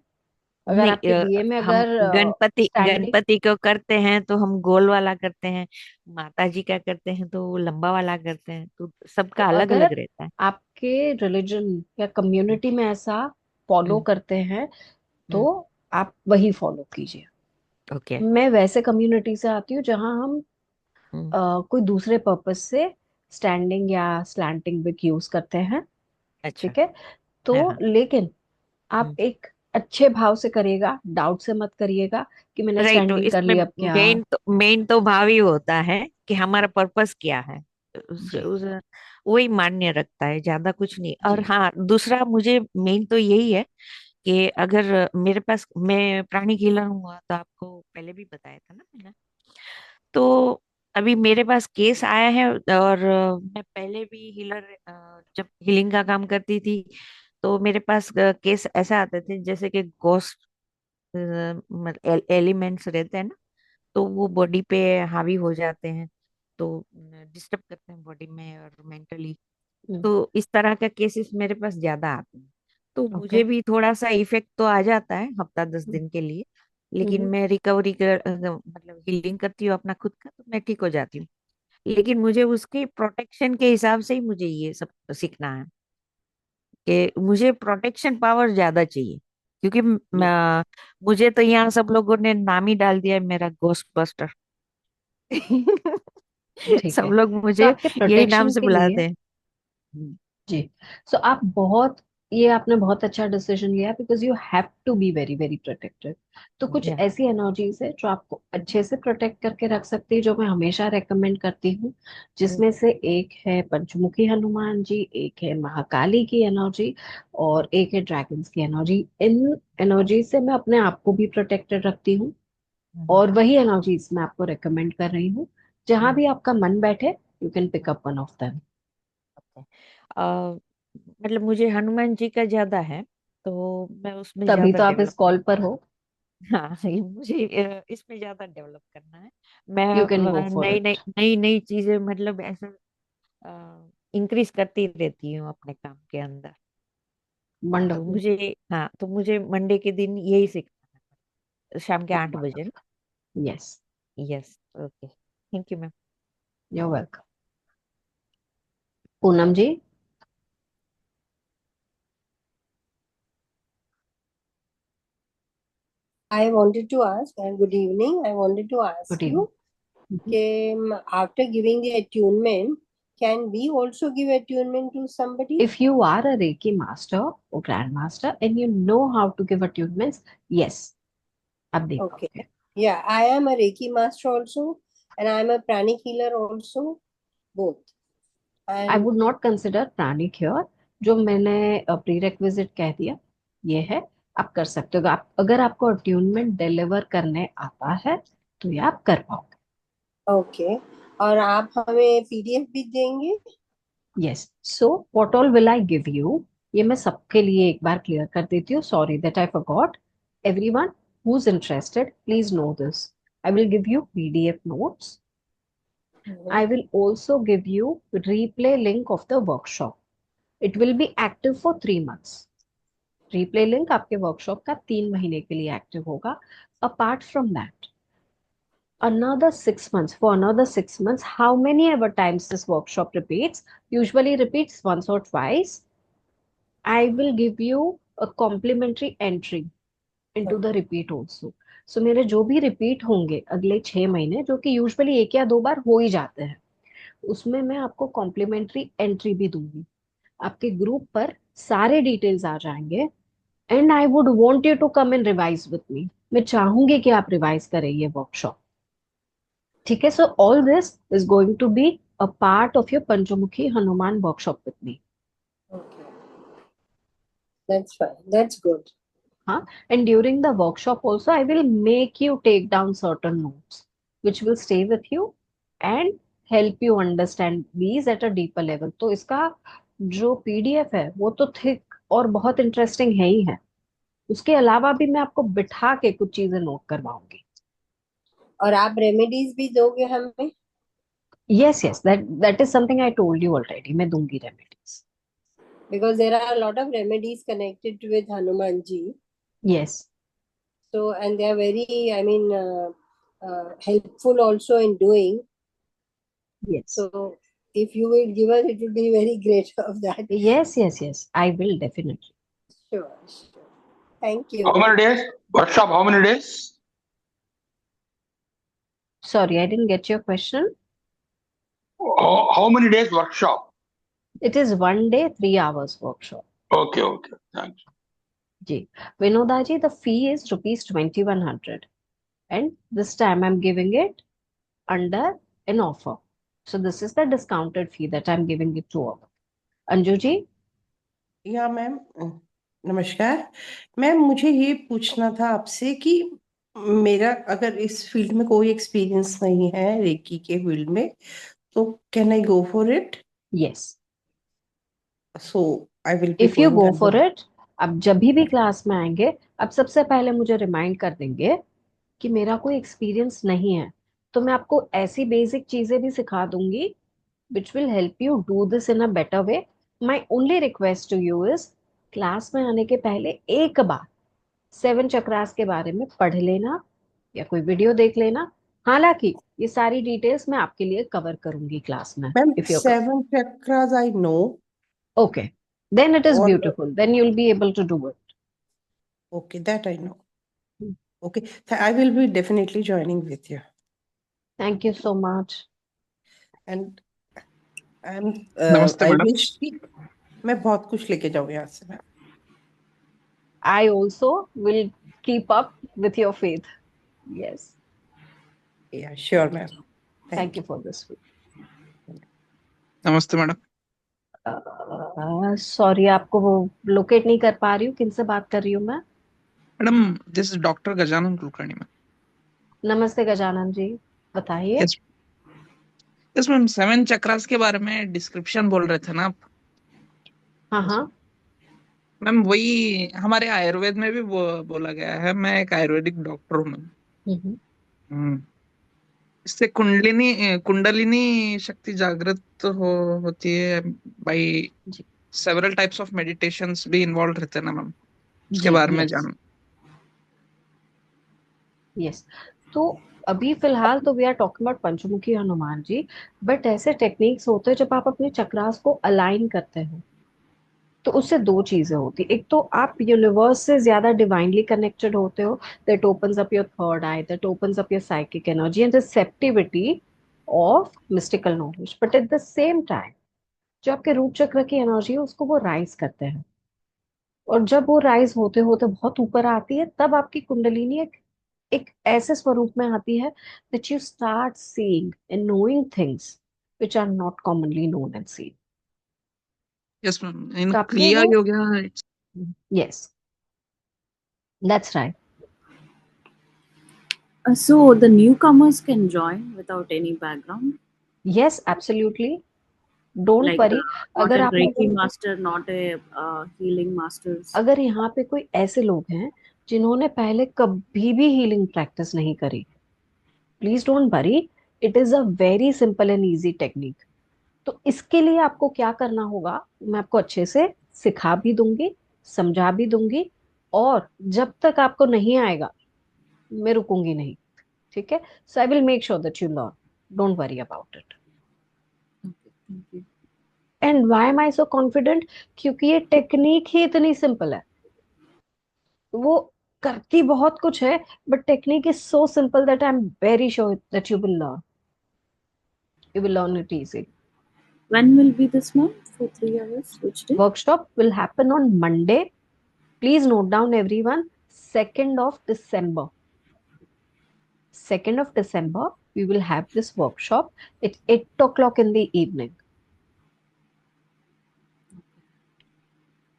अगर नहीं आपके दिए में हम अगर गणपति स्टैंडिंग, गणपति को करते हैं तो हम गोल वाला करते हैं। माता जी का करते हैं तो वो लंबा वाला करते हैं, तो तो सबका अलग अलग अगर रहता है। आपके रिलीजन या कम्युनिटी में ऐसा फॉलो हम्म करते हैं, तो हम्म। आप वही फॉलो कीजिए। ओके। मैं वैसे कम्युनिटी से आती हूँ जहाँ हम हम्म। कोई दूसरे पर्पस से स्टैंडिंग या स्लैंटिंग विक यूज करते हैं। अच्छा। ठीक है, तो हाँ हाँ। लेकिन आप हम्म। एक अच्छे भाव से करिएगा, डाउट से मत करिएगा कि मैंने राइट, तो स्टैंडिंग कर इसमें ली अब क्या। मेन तो भाव ही होता है कि हमारा पर्पस क्या है। जी। वही मान्य रखता है, ज्यादा कुछ नहीं। और जी। हाँ दूसरा मुझे मेन तो यही है कि अगर मेरे पास मैं प्राणी हीलर हूँ तो आपको पहले भी बताया था ना मैंने। तो अभी मेरे पास केस आया है और मैं पहले भी जब हीलिंग का काम करती थी तो मेरे पास केस ऐसा आते थे जैसे कि घोस्ट एलिमेंट्स रहते हैं ना, तो वो बॉडी पे हावी हो जाते हैं, तो डिस्टर्ब करते हैं बॉडी में और मेंटली। तो इस तरह का केसेस मेरे पास ज्यादा आते हैं। तो ओके। मुझे भी थोड़ा सा इफेक्ट तो आ जाता है हफ्ता 10 दिन के लिए, लेकिन मैं रिकवरी मतलब हीलिंग करती हूँ अपना खुद का, तो मैं ठीक हो जाती हूँ। लेकिन मुझे उसके प्रोटेक्शन के हिसाब से ही मुझे ये सब सीखना है कि मुझे प्रोटेक्शन पावर ज्यादा चाहिए। क्योंकि मुझे तो यहाँ सब लोगों ने नाम ही डाल दिया है मेरा घोस्ट बस्टर। ठीक सब है, लोग तो मुझे आपके यही नाम प्रोटेक्शन से के लिए, बुलाते हैं। हम्म। जी, सो आप बहुत, ये आपने बहुत अच्छा डिसीजन लिया, because you have to be very very protected. तो कुछ या ऐसी एनर्जीज है जो आपको अच्छे से प्रोटेक्ट करके रख सकती है, जो मैं हमेशा रेकमेंड करती हूँ, जिसमें से एक है पंचमुखी हनुमान जी, एक है महाकाली की एनर्जी, और एक है ड्रैगन्स की एनर्जी। इन एनर्जी से मैं अपने आप को भी प्रोटेक्टेड रखती हूँ, और वही एनर्जीज मैं आपको रेकमेंड कर रही हूँ। जहां भी आपका मन बैठे, you can pick up one of them. मतलब मुझे हनुमान जी का ज्यादा है, तो मैं उसमें तभी ज्यादा तो आप इस डेवलप कॉल पर हो। हाँ ये मुझे इसमें ज्यादा डेवलप करना है। मैं यू कैन गो फॉर नई नई इट। नई नई चीजें मतलब ऐसे इंक्रीज करती रहती हूँ अपने काम के अंदर। तो वंडरफुल। मुझे हाँ तो मुझे मंडे के दिन यही सीखना है शाम के 8 बजे ना। Yes. Yes okay, thank you ma'am. You welcome. Poonam ji. I wanted to ask, and good evening. I wanted to good ask you, evening. after giving the attunement, can we also give attunement to somebody? If you are a Reiki master or grandmaster and you know how to give attunements, yes, आप दे Okay. पाओगे। Yeah, I am a Reiki master also, and I am a pranic healer also, both. I And would not consider pranic here, जो मैंने pre requisite कह दिया, ये है। आप कर सकते हो, आप अगर आपको अट्यूनमेंट डिलीवर करने आता है तो ये आप कर पाओगे। okay, और आप हमें PDF भी देंगे? Yes, so what all will I give you, ये मैं सबके लिए एक बार क्लियर कर देती हूँ, sorry that I forgot. Everyone who is interested, please know this, I will give you PDF notes. Mhm. I will also give you replay link of the workshop. It will be active for 3 months. Replay link आपके workshop का 3 महीने के लिए active होगा। Apart from that, another 6 months. For another 6 months, how many ever times this workshop repeats, usually repeats once or twice, I will give you a complimentary entry into the repeat also. So मेरे जो भी repeat होंगे अगले 6 महीने, जो कि usually 1 या 2 बार हो ही जाते हैं, उसमें मैं आपको कॉम्प्लीमेंट्री एंट्री भी दूंगी। आपके ग्रुप पर सारे डिटेल्स आ जाएंगे। And I would want you to come and revise with me. मैं चाहूंगी कि आप रिवाइज करें ये वर्कशॉप। ठीक है, so all this is going to be a part of your Panchmukhi Hanuman workshop with me. Okay, that's fine. That's good. Huh? And during the workshop also, I will make you take down certain notes, which will stay with you and help you understand these at a deeper level. तो इसका जो PDF है वो तो thick और बहुत interesting है ही है। उसके अलावा भी मैं आपको बिठा के कुछ चीजें नोट करवाऊंगी। और आप रेमेडीज भी दोगे हमें? Yes yes, that is something I told you already. मैं दूंगी remedies. Because there are a lot of remedies connected with Hanumanji. Yes. So, and they are very, I mean, helpful also in doing. Yes. So, if you will give us, it would be very great of that. Yes, yes, yes. I will definitely. Sure, sure. Thank you. How many days? Workshop, how many days? Sorry, I didn't get your question. How many days workshop? It is 1 day, 3 hours workshop. Okay, okay. Thanks. Ji. Vinodaji, the fee is rupees 2100. And this time I'm giving it under an offer. So this is the discounted fee that I'm giving it to all. Anju ji? या ma'am, नमस्कार ma'am. मुझे ये पूछना था आपसे कि मेरा अगर इस फील्ड में कोई एक्सपीरियंस नहीं है, रेकी के फील्ड में, तो can I go for it? Yes. So I will be If you going go for it, अब जब भी क्लास में आएंगे, अब सबसे पहले मुझे रिमाइंड कर देंगे कि मेरा कोई एक्सपीरियंस नहीं है, तो मैं आपको ऐसी बेसिक चीजें भी सिखा दूंगी which will help you do this in a better way. My only request to you is class में आने के पहले एक बार 7 चक्रास के बारे में पढ़ लेना या कोई वीडियो देख लेना। हालांकि ये सारी डिटेल्स मैं आपके लिए कवर करूंगी क्लास में। Ma'am, If you're 7 chakras I know. okay, then it is और beautiful. Then you'll be able to do it. Okay, that I know. Okay, I will be definitely joining with you. Thank you so much. And I नमस्ते madam. Wish कि मैं बहुत कुछ लेके जाऊँ यहाँ से ma'am. I also will keep up with your faith. Yes. Yeah, sure ma'am. Thank you for this. नमस्ते मैडम। सॉरी, आपको वो लोकेट नहीं कर पा रही हूँ। किनसे बात कर रही हूँ मैं? Madam, this is doctor Gajanan Kulkarni ma'am. नमस्ते गजानन जी, बताइए। यस यस मैम, 7 चक्रास के बारे में डिस्क्रिप्शन बोल रहे थे ना आप? हाँ हाँ। मैम, वही हमारे आयुर्वेद में भी बोला गया है। मैं एक आयुर्वेदिक डॉक्टर हूँ मैम। हम्म। इससे कुंडलिनी शक्ति जागृत होती है। बाई जी सेवरल टाइप्स ऑफ मेडिटेशंस भी इन्वॉल्व रहते हैं ना मैम, उसके जी। बारे में यस जान। यस। तो अभी फिलहाल तो we are talking about Panchmukhi Hanuman ji, but ऐसे टेक्निक्स होते हैं जब आप अपने चक्रास को अलाइन करते हो, तो उससे दो चीजें होती। एक तो आप यूनिवर्स से ज्यादा डिवाइनली कनेक्टेड होते हो, that opens up your third I, that opens up your psychic energy and receptivity of mystical knowledge. But at the same time जो आपके रूट चक्र की एनर्जी है उसको वो राइज करते हैं, और जब वो राइज होते होते बहुत ऊपर आती है, तब आपकी कुंडलिनी एक ऐसे स्वरूप में आती है that you start seeing and knowing things which are not commonly known and seen. Yes ma'am, इन तो आपने क्रिया वो yoga. yes, that's right. So the newcomers can join without any background, Yes, absolutely. Don't like worry. not अगर a आप Reiki लोगों को, master, not a healing masters. अगर यहाँ पे कोई ऐसे लोग हैं जिन्होंने पहले कभी भी हीलिंग प्रैक्टिस नहीं करी, please don't worry, it is a very simple and easy technique. तो इसके लिए आपको क्या करना होगा, मैं आपको अच्छे से सिखा भी दूंगी, समझा भी दूंगी, और जब तक आपको नहीं आएगा मैं रुकूंगी नहीं। ठीक है? So I will make sure that you learn. Don't worry about it. Okay, thank you. And why am I so confident? क्योंकि ये टेक्निक ही इतनी सिंपल है. वो करती बहुत कुछ है, but technique is so simple that I'm very sure that you will learn. You will learn it easy. When will be this, ma'am? For 3 hours? Which day? Workshop will happen on Monday. Please note down, everyone, 2nd of December. 2nd of December, we will have this workshop. It's 8 o'clock in the evening.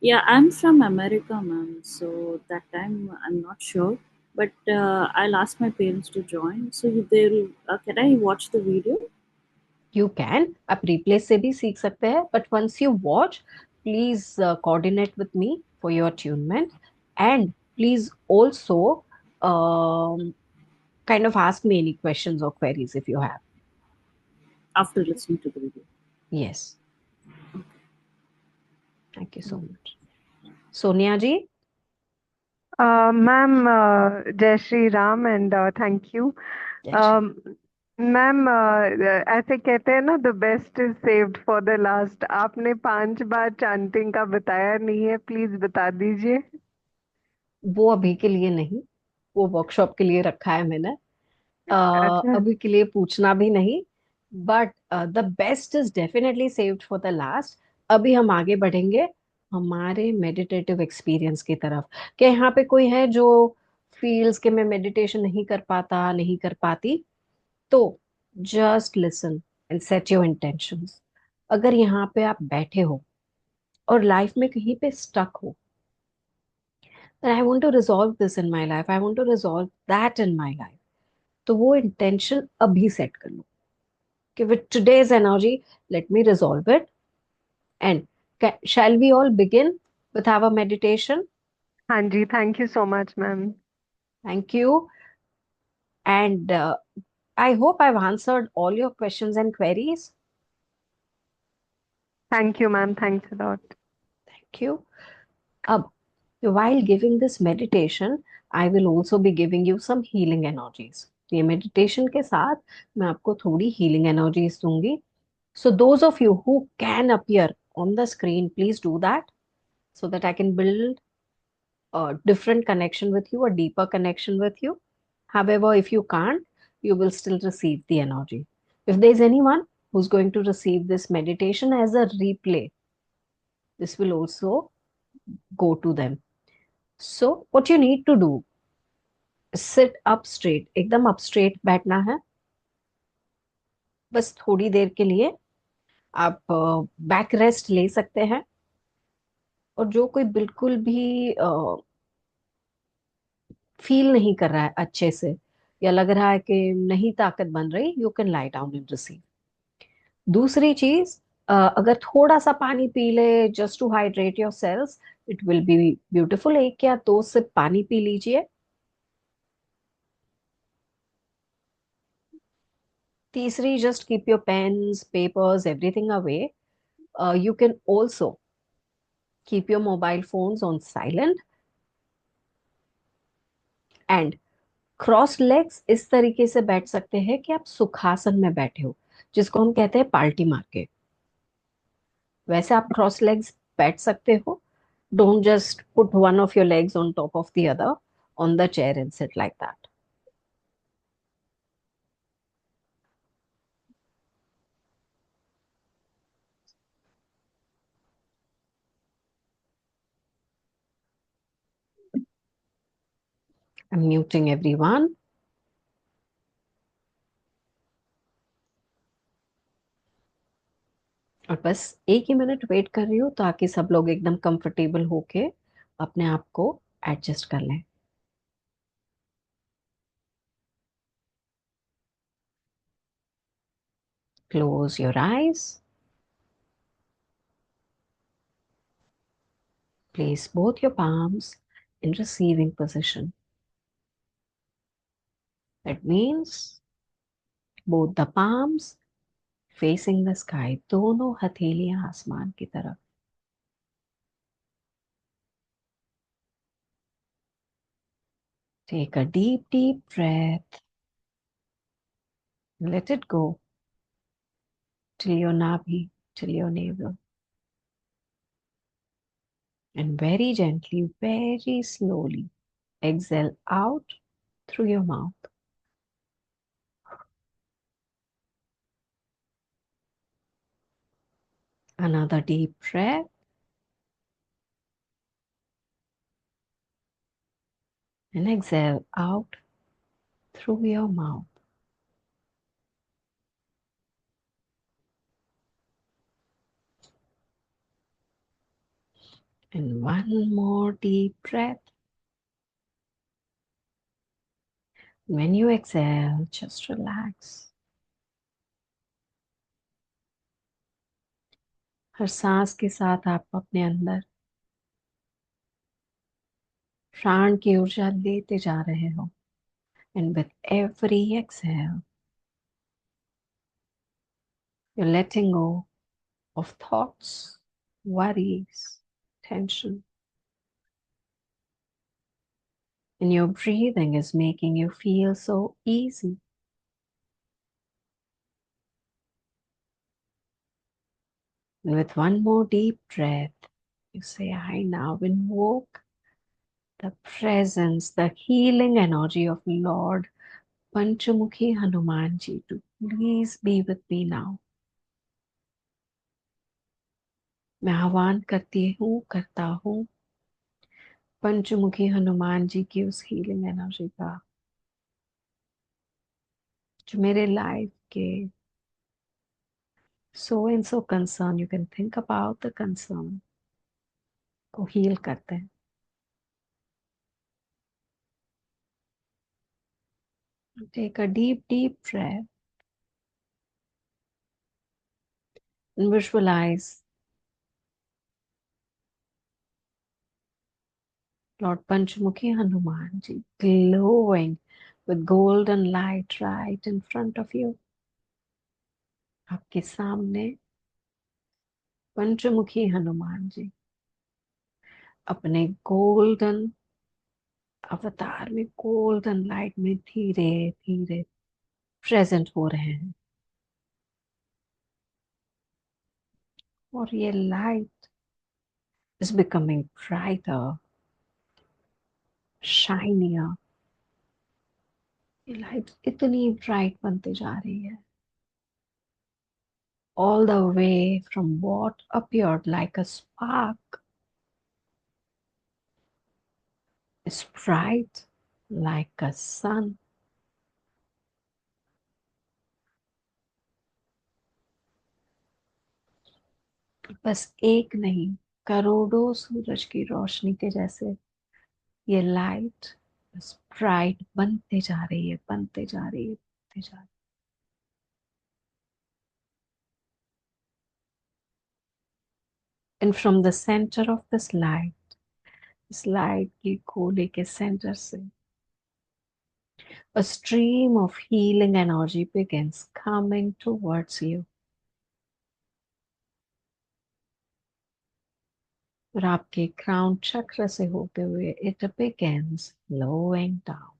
Yeah, I'm from America, ma'am. So that time I'm not sure, but I'll ask my parents to join. So they'll. Can I watch the video? You can. आप replay से भी सीख सकते हैं. But once you watch, please coordinate with me for your attunement. And please also kind of ask me any questions or queries if you have. After listening to the video. Yes. Thank you so much. Sonia ji? Ma'am, Jai Shri Ram and thank you. Ma'am ऐसे कहते हैं ना, the best is saved for the last. आपने 5 बार chanting का बताया नहीं है, please बता दीजिए. वो अभी के लिए नहीं, वो वर्कशॉप के लिए रखा है मैंने. अच्छा. अभी के लिए पूछना भी नहीं. But the best is definitely saved for the last. अभी हम आगे बढ़ेंगे हमारे मेडिटेटिव एक्सपीरियंस की तरफ. क्या यहाँ पे कोई है जो फील्स के मैं मेडिटेशन नहीं कर पाता, नहीं कर पाती? तो just listen and set your intentions. अगर यहाँ पे आप बैठे हो और लाइफ में कहीं पे स्टक हो, I want to resolve this in my life, I want to resolve that in my life, तो वो इंटेंशन अभी सेट कर लो कि with today's energy let me resolve it. And shall we all begin with our meditation? हाँ जी, thank you so much ma'am. Thank you. And I hope I've answered all your questions and queries. Thank you ma'am, thanks a lot. Thank you. अब while giving this meditation, I will also be giving you some healing energies. ये meditation के साथ मैं आपको थोड़ी healing energies दूंगी. So those of you who can appear on the screen, please do that so that I can build a different connection with you, a deeper connection with you. However, if you can't, you will still receive the energy. If there's anyone who's going to receive this meditation as a replay, this will also go to them. So what you need to do, sit up straight, एकदम up straight बैठना है. बस थोड़ी देर के लिए आप back rest ले सकते हैं. और जो कोई बिल्कुल भी फील नहीं कर रहा है अच्छे से, या लग रहा है कि नहीं ताकत बन रही, you can lie down and receive. दूसरी चीज, अगर थोड़ा सा पानी पी ले just to hydrate your cells, it will be beautiful. 1 या 2 सिप पानी पी लीजिए. तीसरी, just keep your pens, papers, everything away. You can also keep your mobile phones on silent and cross legs इस तरीके से बैठ सकते हैं कि आप सुखासन में बैठे हो, जिसको हम कहते हैं पाल्टी मार के. वैसे आप क्रॉस लेग्स बैठ सकते हो. Don't just put one of your legs on top of the other on the chair and sit like that. I'm muting everyone. और बस 1 ही मिनट वेट कर रही हूँ ताकि सब लोग एकदम कंफर्टेबल होके अपने आप को एडजस्ट कर लें. Close your eyes. Place both your palms in receiving position. That means both the palms facing the sky. दोनों हथेलियां आसमान की तरफ. Take a deep, deep breath. Let it go till your nabi, till your navel. And very gently, very slowly, exhale out through your mouth. Another deep breath. And exhale out through your mouth. And one more deep breath. When you exhale, just relax. हर सांस के साथ आप अपने अंदर प्राण की ऊर्जा लेते जा रहे हो. And with every exhale, you're letting go of thoughts, worries, tension. And your breathing is making you feel so easy. And with one more deep breath, you say, I now invoke the presence, the healing energy of Lord Panchamuki Hanumanji to please be with me now. मैं आह्वान करता हूँ पंचमुखी हनुमान जी की उस healing energy का जो मेरे life के so and so concern, you can think about the concern, को हील करते हैं. Take a deep breath and visualize Lord Panchmukhi Hanuman ji glowing with golden light right in front of you. आपके सामने पंचमुखी हनुमान जी अपने golden अवतार में golden light में धीरे धीरे प्रेजेंट हो रहे हैं. और ये light is becoming brighter, shinier. ये लाइट इतनी ब्राइट बनते जा रही है. All the way from what appeared like a spark is bright like a sun. बस एक नहीं, करोड़ों सूरज की रोशनी के जैसे ये लाइट बस ब्राइट बनते जा रही है, बनते जा रही है, बनते जा रही है. And from the center of this light की गोले के सेंटर से a stream of healing energy begins coming towards you. और आपके क्राउन चक्र से होते हुए it begins flowing down.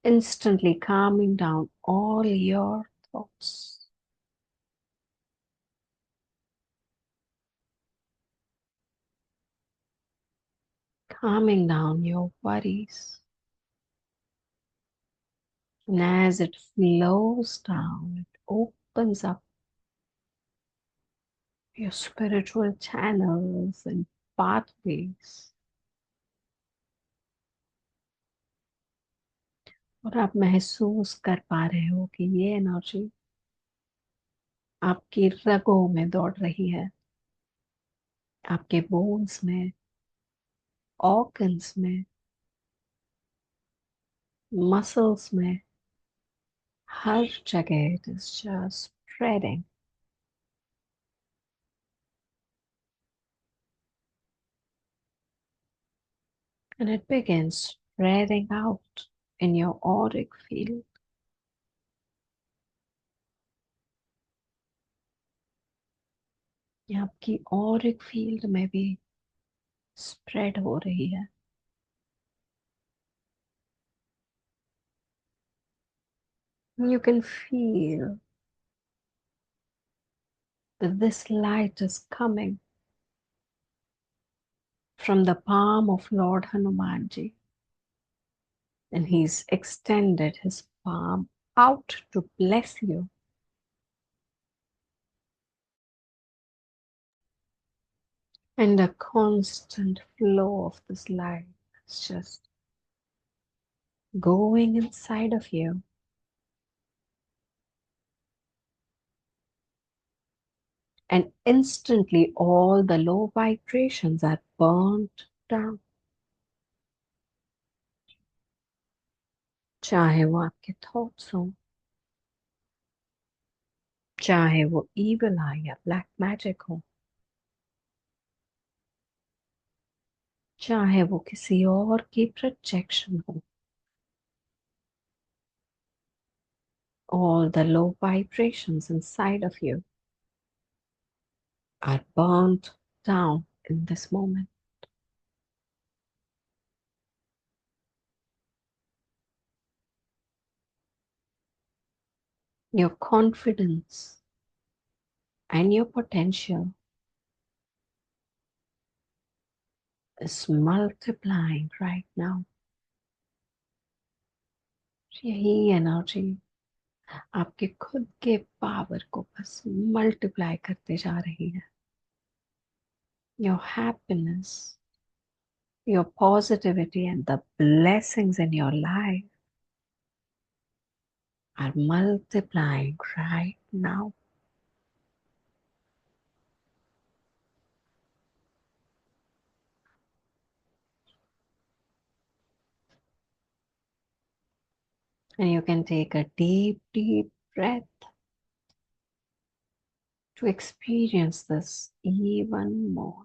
Instantly calming down all your thoughts. Calming down your worries. And as it flows down, it opens up your spiritual channels and pathways. और आप महसूस कर पा रहे हो कि ये एनर्जी आपकी रगों में दौड़ रही है, आपके बोन्स में, ऑर्गन्स में, मसल्स में, हर जगह it is just spreading. And it begins spreading out in your auric field. ये आपकी auric field में भी spread हो रही है. You can feel that this light is coming from the palm of Lord Hanumanji, and he's extended his palm out to bless you. And a constant flow of this light is just going inside of you. And instantly all the low vibrations are burnt down. चाहे वो आपके thoughts हो, चाहे वो evil eye या black magic हो, चाहे वो किसी और की projection हो, all the low vibrations inside of you are burnt down in this moment. Your confidence and your potential is multiplying right now. यही एनर्जी आपके खुद के पावर को बस मल्टीप्लाई करते जा रही है. Your happiness, your positivity and the blessings in your life are multiplying right now. And you can take a deep, deep breath to experience this even more.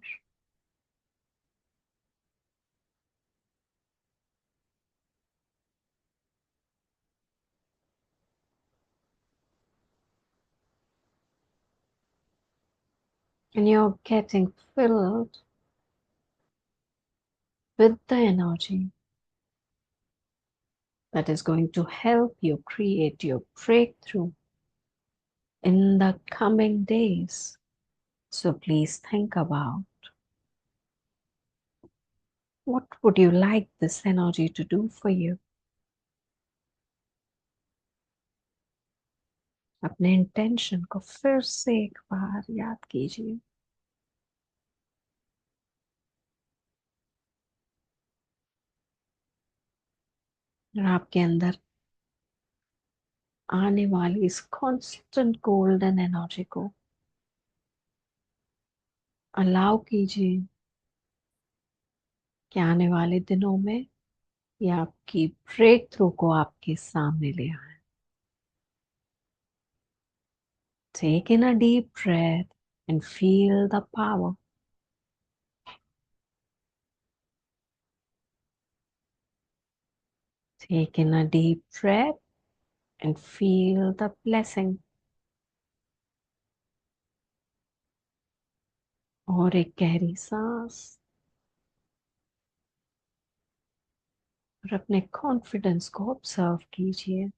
And you're getting filled with the energy that is going to help you create your breakthrough in the coming days. So please think about what would you like this energy to do for you. अपने intention को फिर से एक बार याद कीजिए. और आपके अंदर आने वाली इस कांस्टेंट गोल्डन एनर्जी को अलाउ कीजिए कि आने वाले दिनों में ये आपकी ब्रेक थ्रू को आपके सामने ले आए. Take in a deep breath and feel the power. Take in a deep breath and feel the blessing. और एक गहरी सांस और अपने कॉन्फिडेंस को ऑब्जर्व कीजिए.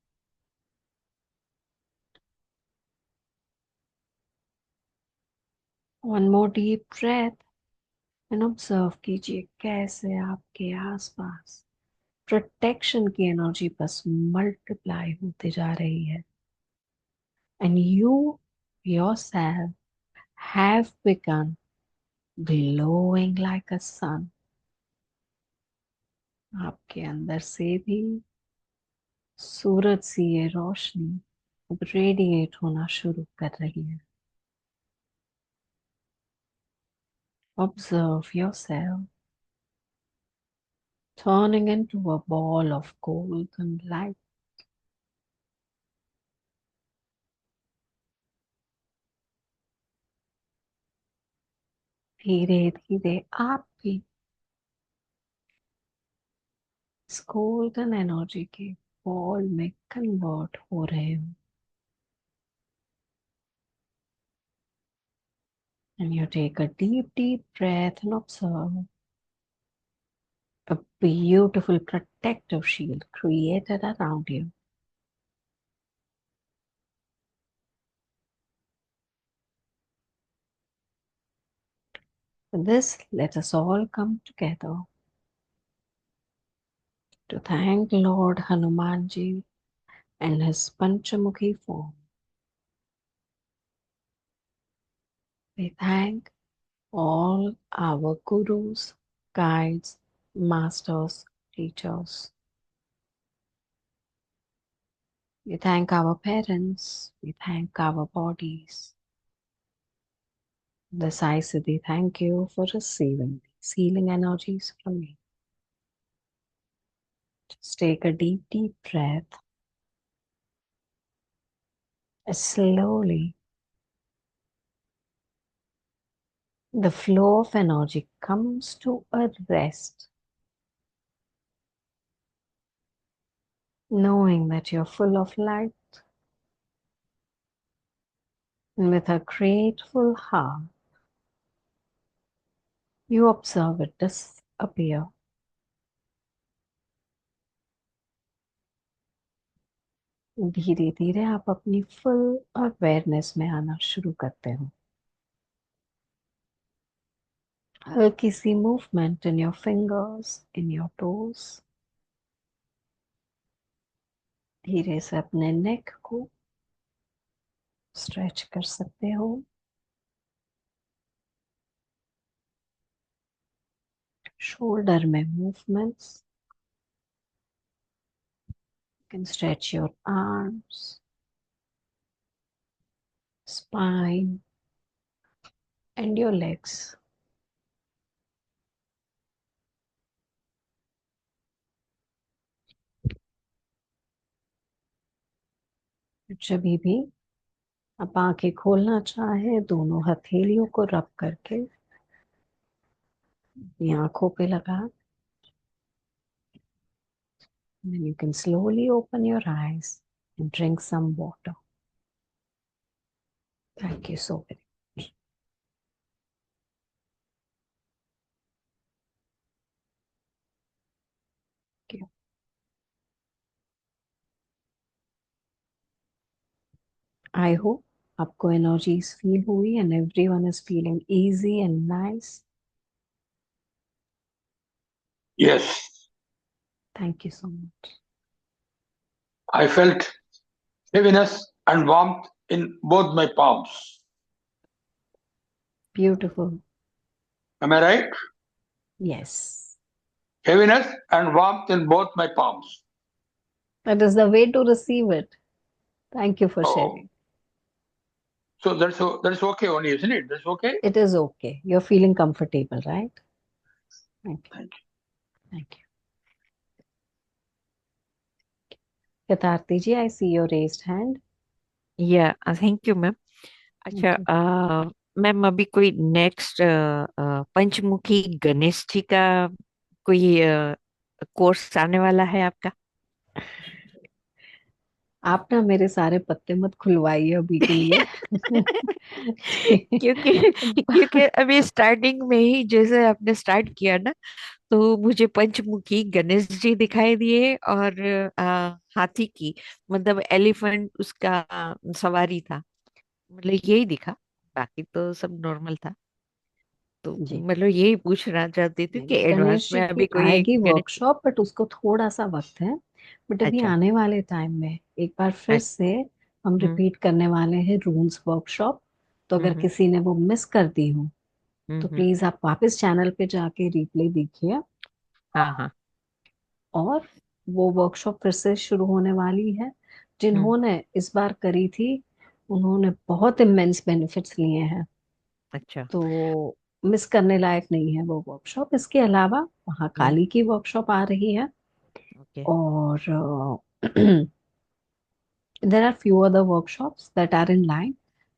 One more deep breath and observe कीजिए कैसे आपके आसपास प्रोटेक्शन की एनर्जी बस मल्टीप्लाई होते जा रही है. And you yourself have begun glowing like a sun. आपके अंदर से भी सूरज सी ये रोशनी अब रेडिएट होना शुरू कर रही है. Observe yourself turning into a ball of golden light. धीरे धीरे आप भी इस गोल्डन एनर्जी के बॉल में कन्वर्ट हो रहे हो. And you take a deep, deep breath and observe a beautiful protective shield created around you. With this, let us all come together to thank Lord Hanumanji and his Panchamukhi form. We thank all our gurus, guides, masters, teachers. We thank our parents. We thank our bodies. The Sai Siddhi, thank you for receiving these healing energies from me. Just take a deep, deep breath. And slowly, the flow of energy comes to a rest, knowing that you're full of light, and with a grateful heart, you observe it disappear. धीरे धीरे आप अपनी full awareness में आना शुरू करते हो. हल्की सी movement in your fingers, in your toes. धीरे से अपने नेक को स्ट्रेच कर सकते हो. शोल्डर में movements. You can stretch your arms, spine, and your legs. जब भी आप आंखें खोलना चाहे, दोनों हथेलियों को रब करके अपनी आंखों पे लगा. Then you can slowly open your eyes and drink some water. Thank you so very much. Thank you. I hope आपको एनर्जीज फील हुई and everyone is feeling easy and nice. Yes, Thank you so much. I felt heaviness and warmth in both my palms. Beautiful. Am I right? Yes. Heaviness and warmth in both my palms. That is the way to receive it. Thank you for Oh. sharing. So that's okay only, isn't it? That's okay? It is okay. You're feeling comfortable, right? Thank you. Thank you. Thank you. Yatarthi ji, I see your raised hand. या thank you ma'am. अच्छा ma'am, अभी कोई next पंचमुखी गणेश जी का कोई course आने वाला है आपका? आप ना मेरे सारे पत्ते मत खुलवाइए अभी के लिए. क्योंकि अभी स्टार्टिंग में ही जैसे आपने स्टार्ट किया ना, तो मुझे पंचमुखी गणेश जी दिखाई दिए और हाथी की, मतलब एलिफेंट उसका सवारी था, मतलब यही दिखा. बाकी तो सब नॉर्मल था. तो जी. मतलब यही पूछना चाहती थी कि एडवांस गणेश जी में की अभी कोई आएगी गणेश. वर्कशॉप, बट उसको थोड़ा सा वक्त है. बट अभी अच्छा. आने वाले टाइम में एक बार फिर से हम रिपीट करने वाले हैं रून्स वर्कशॉप. तो अगर किसी ने वो मिस कर दी हो तो प्लीज आप वापस चैनल पे जाके रिप्ले देखिए. हाँ हाँ. और वो वर्कशॉप फिर से शुरू होने वाली है. जिन्होंने इस बार करी थी उन्होंने बहुत इमेंस बेनिफिट्स लिए हैं. अच्छा. तो मिस करने लायक नहीं है वो वर्कशॉप. इसके अलावा वहाँ काली की वर्कशॉप आ रही है. ओके. और there are few other workshops that are in line.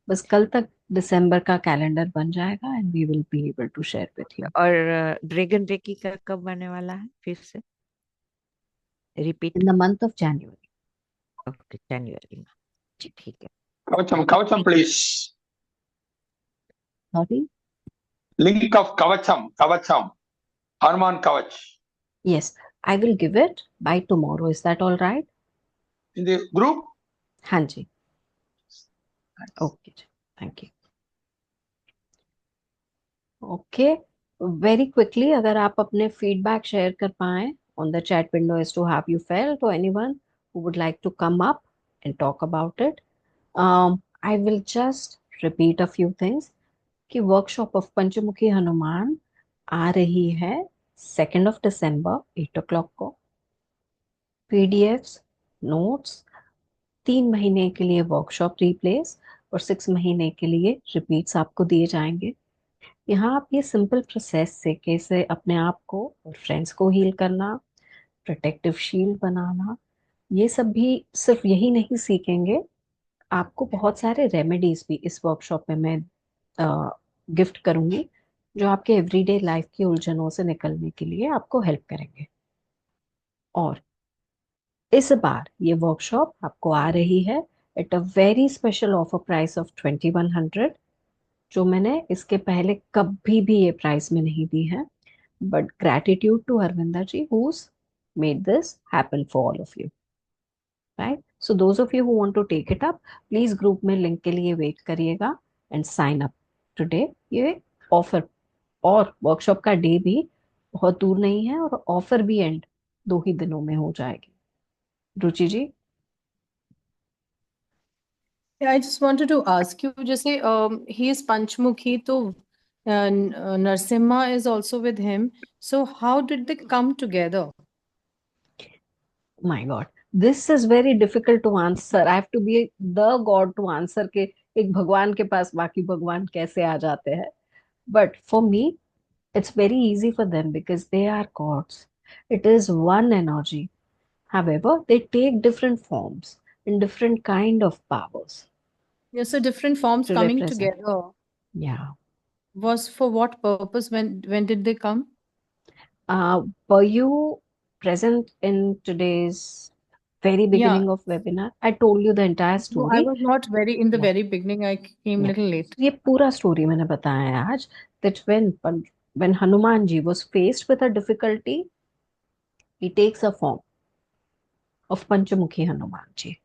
बस कल तक दिसंबर का कैलेंडर बन जाएगा and we will be able to share with you. और ड्रैगन रेकी का कब आने वाला है फिर से repeat? In the month of January. Okay, जनवरी में. जी ठीक है. Kavacham, please. Sorry? Link of Kavacham, Hanuman Kavach. Yes, I will give it by tomorrow. Is that all right? In the group? हाँ जी. Okay, thank you. Okay, very quickly अगर आप अपने फीडबैक शेयर कर पाएं on the chat window as to how you felt or anyone who would like to come up and talk about it. I will just repeat a few things कि workshop of Panchmukhi Hanuman आ रही है 2nd of December 8 o'clock को. PDFs, notes, 3 महीने के लिए workshop replace और 6 महीने के लिए रिपीट्स आपको दिए जाएंगे. यहाँ आप ये सिंपल प्रोसेस से कैसे अपने आप को और फ्रेंड्स को हील करना, प्रोटेक्टिव शील्ड बनाना, ये सब भी सिर्फ यही नहीं सीखेंगे. आपको बहुत सारे रेमेडीज भी इस वर्कशॉप में मैं गिफ्ट करूंगी जो आपके एवरीडे लाइफ की उलझनों से निकलने के लिए आपको हेल्प करेंगे. और इस बार ये वर्कशॉप आपको आ रही है at a very special offer price of 2100, जो मैंने इसके पहले कभी भी ये प्राइस में नहीं दी है. But gratitude to Arvinda ji who's made this happen for all of you, right? So those of you who want to take it up, please group में लिंक के लिए वेट करिएगा एंड साइन अप टुडे. ये offer और workshop का day भी बहुत दूर नहीं है और ऑफर भी एंड 2 ही दिनों में हो जाएगी. रुचि जी. Yeah, I just wanted to ask you, जैसे he is Panchmukhi, तो Narsimha is also with him. So how did they come together? My God, this is very difficult to answer. I have to be the god to answer के एक भगवान के पास बाकी भगवान कैसे आ जाते हैं. But for me, it's very easy for them because they are gods. It is one energy. However, they take different forms and different kind of powers Yeah, so different forms to coming represent. together Yeah. was for what purpose? When did they come? Were you present in today's very Yeah. beginning of webinar? I told you the entire No, I story. was not very in the Yeah. very beginning. I came Yeah. little late. ये पूरा story मैंने बताया है आज. That when Hanuman ji was faced with a difficulty, he takes a form of Panchamukhi Hanuman ji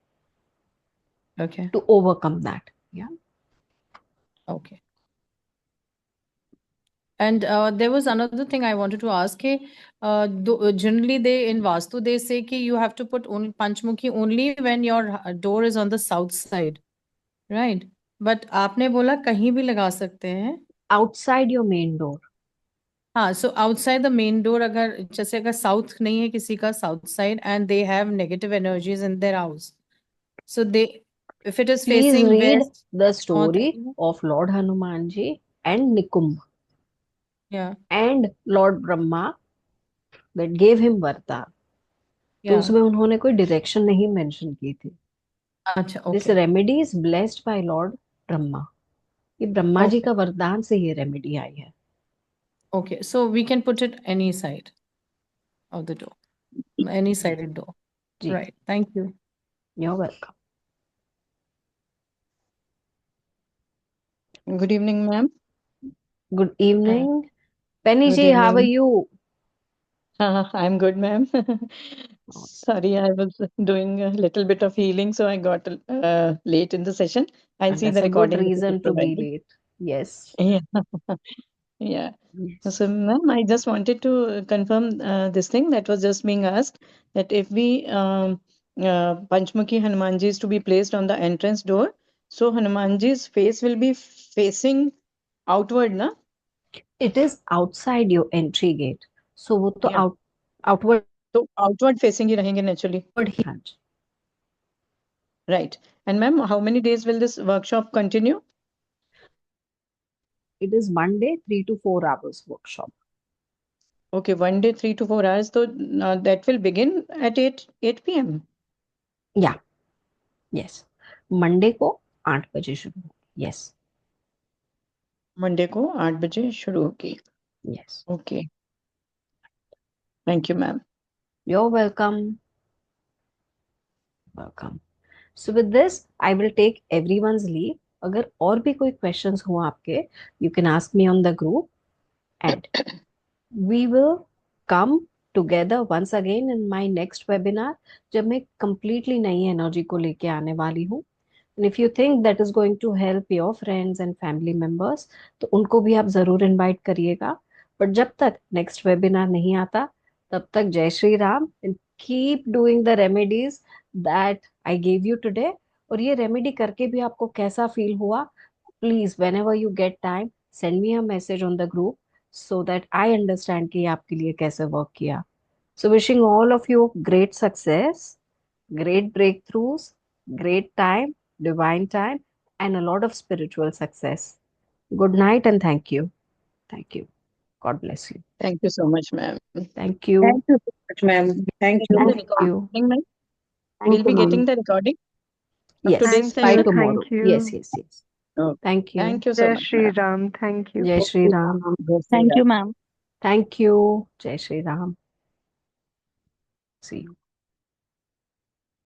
Okay. to overcome that. Yeah. Okay. And there was another thing I wanted to ask. Generally, they in Vastu they say कि you have to put only Panchmukhi only when your door is on the south side, right? But आपने बोला कहीं भी लगा सकते हैं. Outside your main door. हाँ, so outside the main door, अगर जैसे अगर south नहीं है किसी का south side and they have negative energies in their house, so they if it is Please facing read west, the north, story of Lord Hanuman ji and Nikumb yeah, and Lord Brahma that gave him Varta. तो yeah. उसमें उन्होंने कोई direction नहीं mention की थी. अच्छा, This okay, remedy is blessed by Lord Brahma. ये Brahma ji okay, का वरदान से ये रेमेडी आई है. okay. So we can put it any side of the door, any sided door. Ji. Right. Thank you. You're welcome. Good evening, ma'am. Good evening. Penny Good ji, how are evening. you? I'm good, ma'am. Sorry, I was doing a little bit of healing, so I got late in the session. I'll And see that's the a good recording that you reason to be provided. late. Yes. Yeah. Yeah. Yes. So, ma'am, I just wanted to confirm this thing that was just being asked, that if we Panchmukhi Hanumanji is to be placed on the entrance door, so Hanumanji's face will be facing outward, na? It is outside your entry gate. So वो तो Yeah. outward So outward facing ही रहेंगे naturally. ही हैं. Right. And ma'am, how many days will this workshop continue? It is 1 day, 3 to 4 hours workshop. Okay, 1 day, 3 to 4 hours. So that will begin at 8 p.m. Yeah. Yes. Monday को 8 बजे शुरू. Yes. Monday को 8 बजे शुरू होगी. Yes. Okay. Thank you, ma'am. You're welcome. Welcome. So with this, I will take everyone's leave. अगर और भी कोई questions हो आपके, you can ask me on the group, and we will come together once again in my next webinar, जब मैं completely नई energy को लेके आने वाली हूँ. And if you think that is going to help your friends and family members, तो उनको भी आप जरूर इनवाइट करिएगा. बट जब तक नेक्स्ट वेबिनार नहीं आता, तब तक जय Shri Ram, and keep doing the remedies that I gave you today. और ये रेमेडी करके भी आपको कैसा फील हुआ, please whenever you get time send me a message on the group so that I understand कि ये आपके लिए कैसे वर्क किया. So wishing all of you great success, great breakthroughs, great time, divine time, and a lot of spiritual success. Good night and thank you. Thank you. God bless you. Thank you so much, ma'am. Thank you. Thank you so much, ma'am. Thank you. Thank you. Ma'am. Thank We'll be you, getting ma'am. the recording of Yes, today's by session. tomorrow. Thank you. Yes, yes, yes. Okay. Thank you. Thank you so Jai much, Shri ma'am. Ram. Thank you. Jai Shri Ram. Jai Shri Thank you, Ram. ma'am. Thank you. Jai Shri Ram. See you.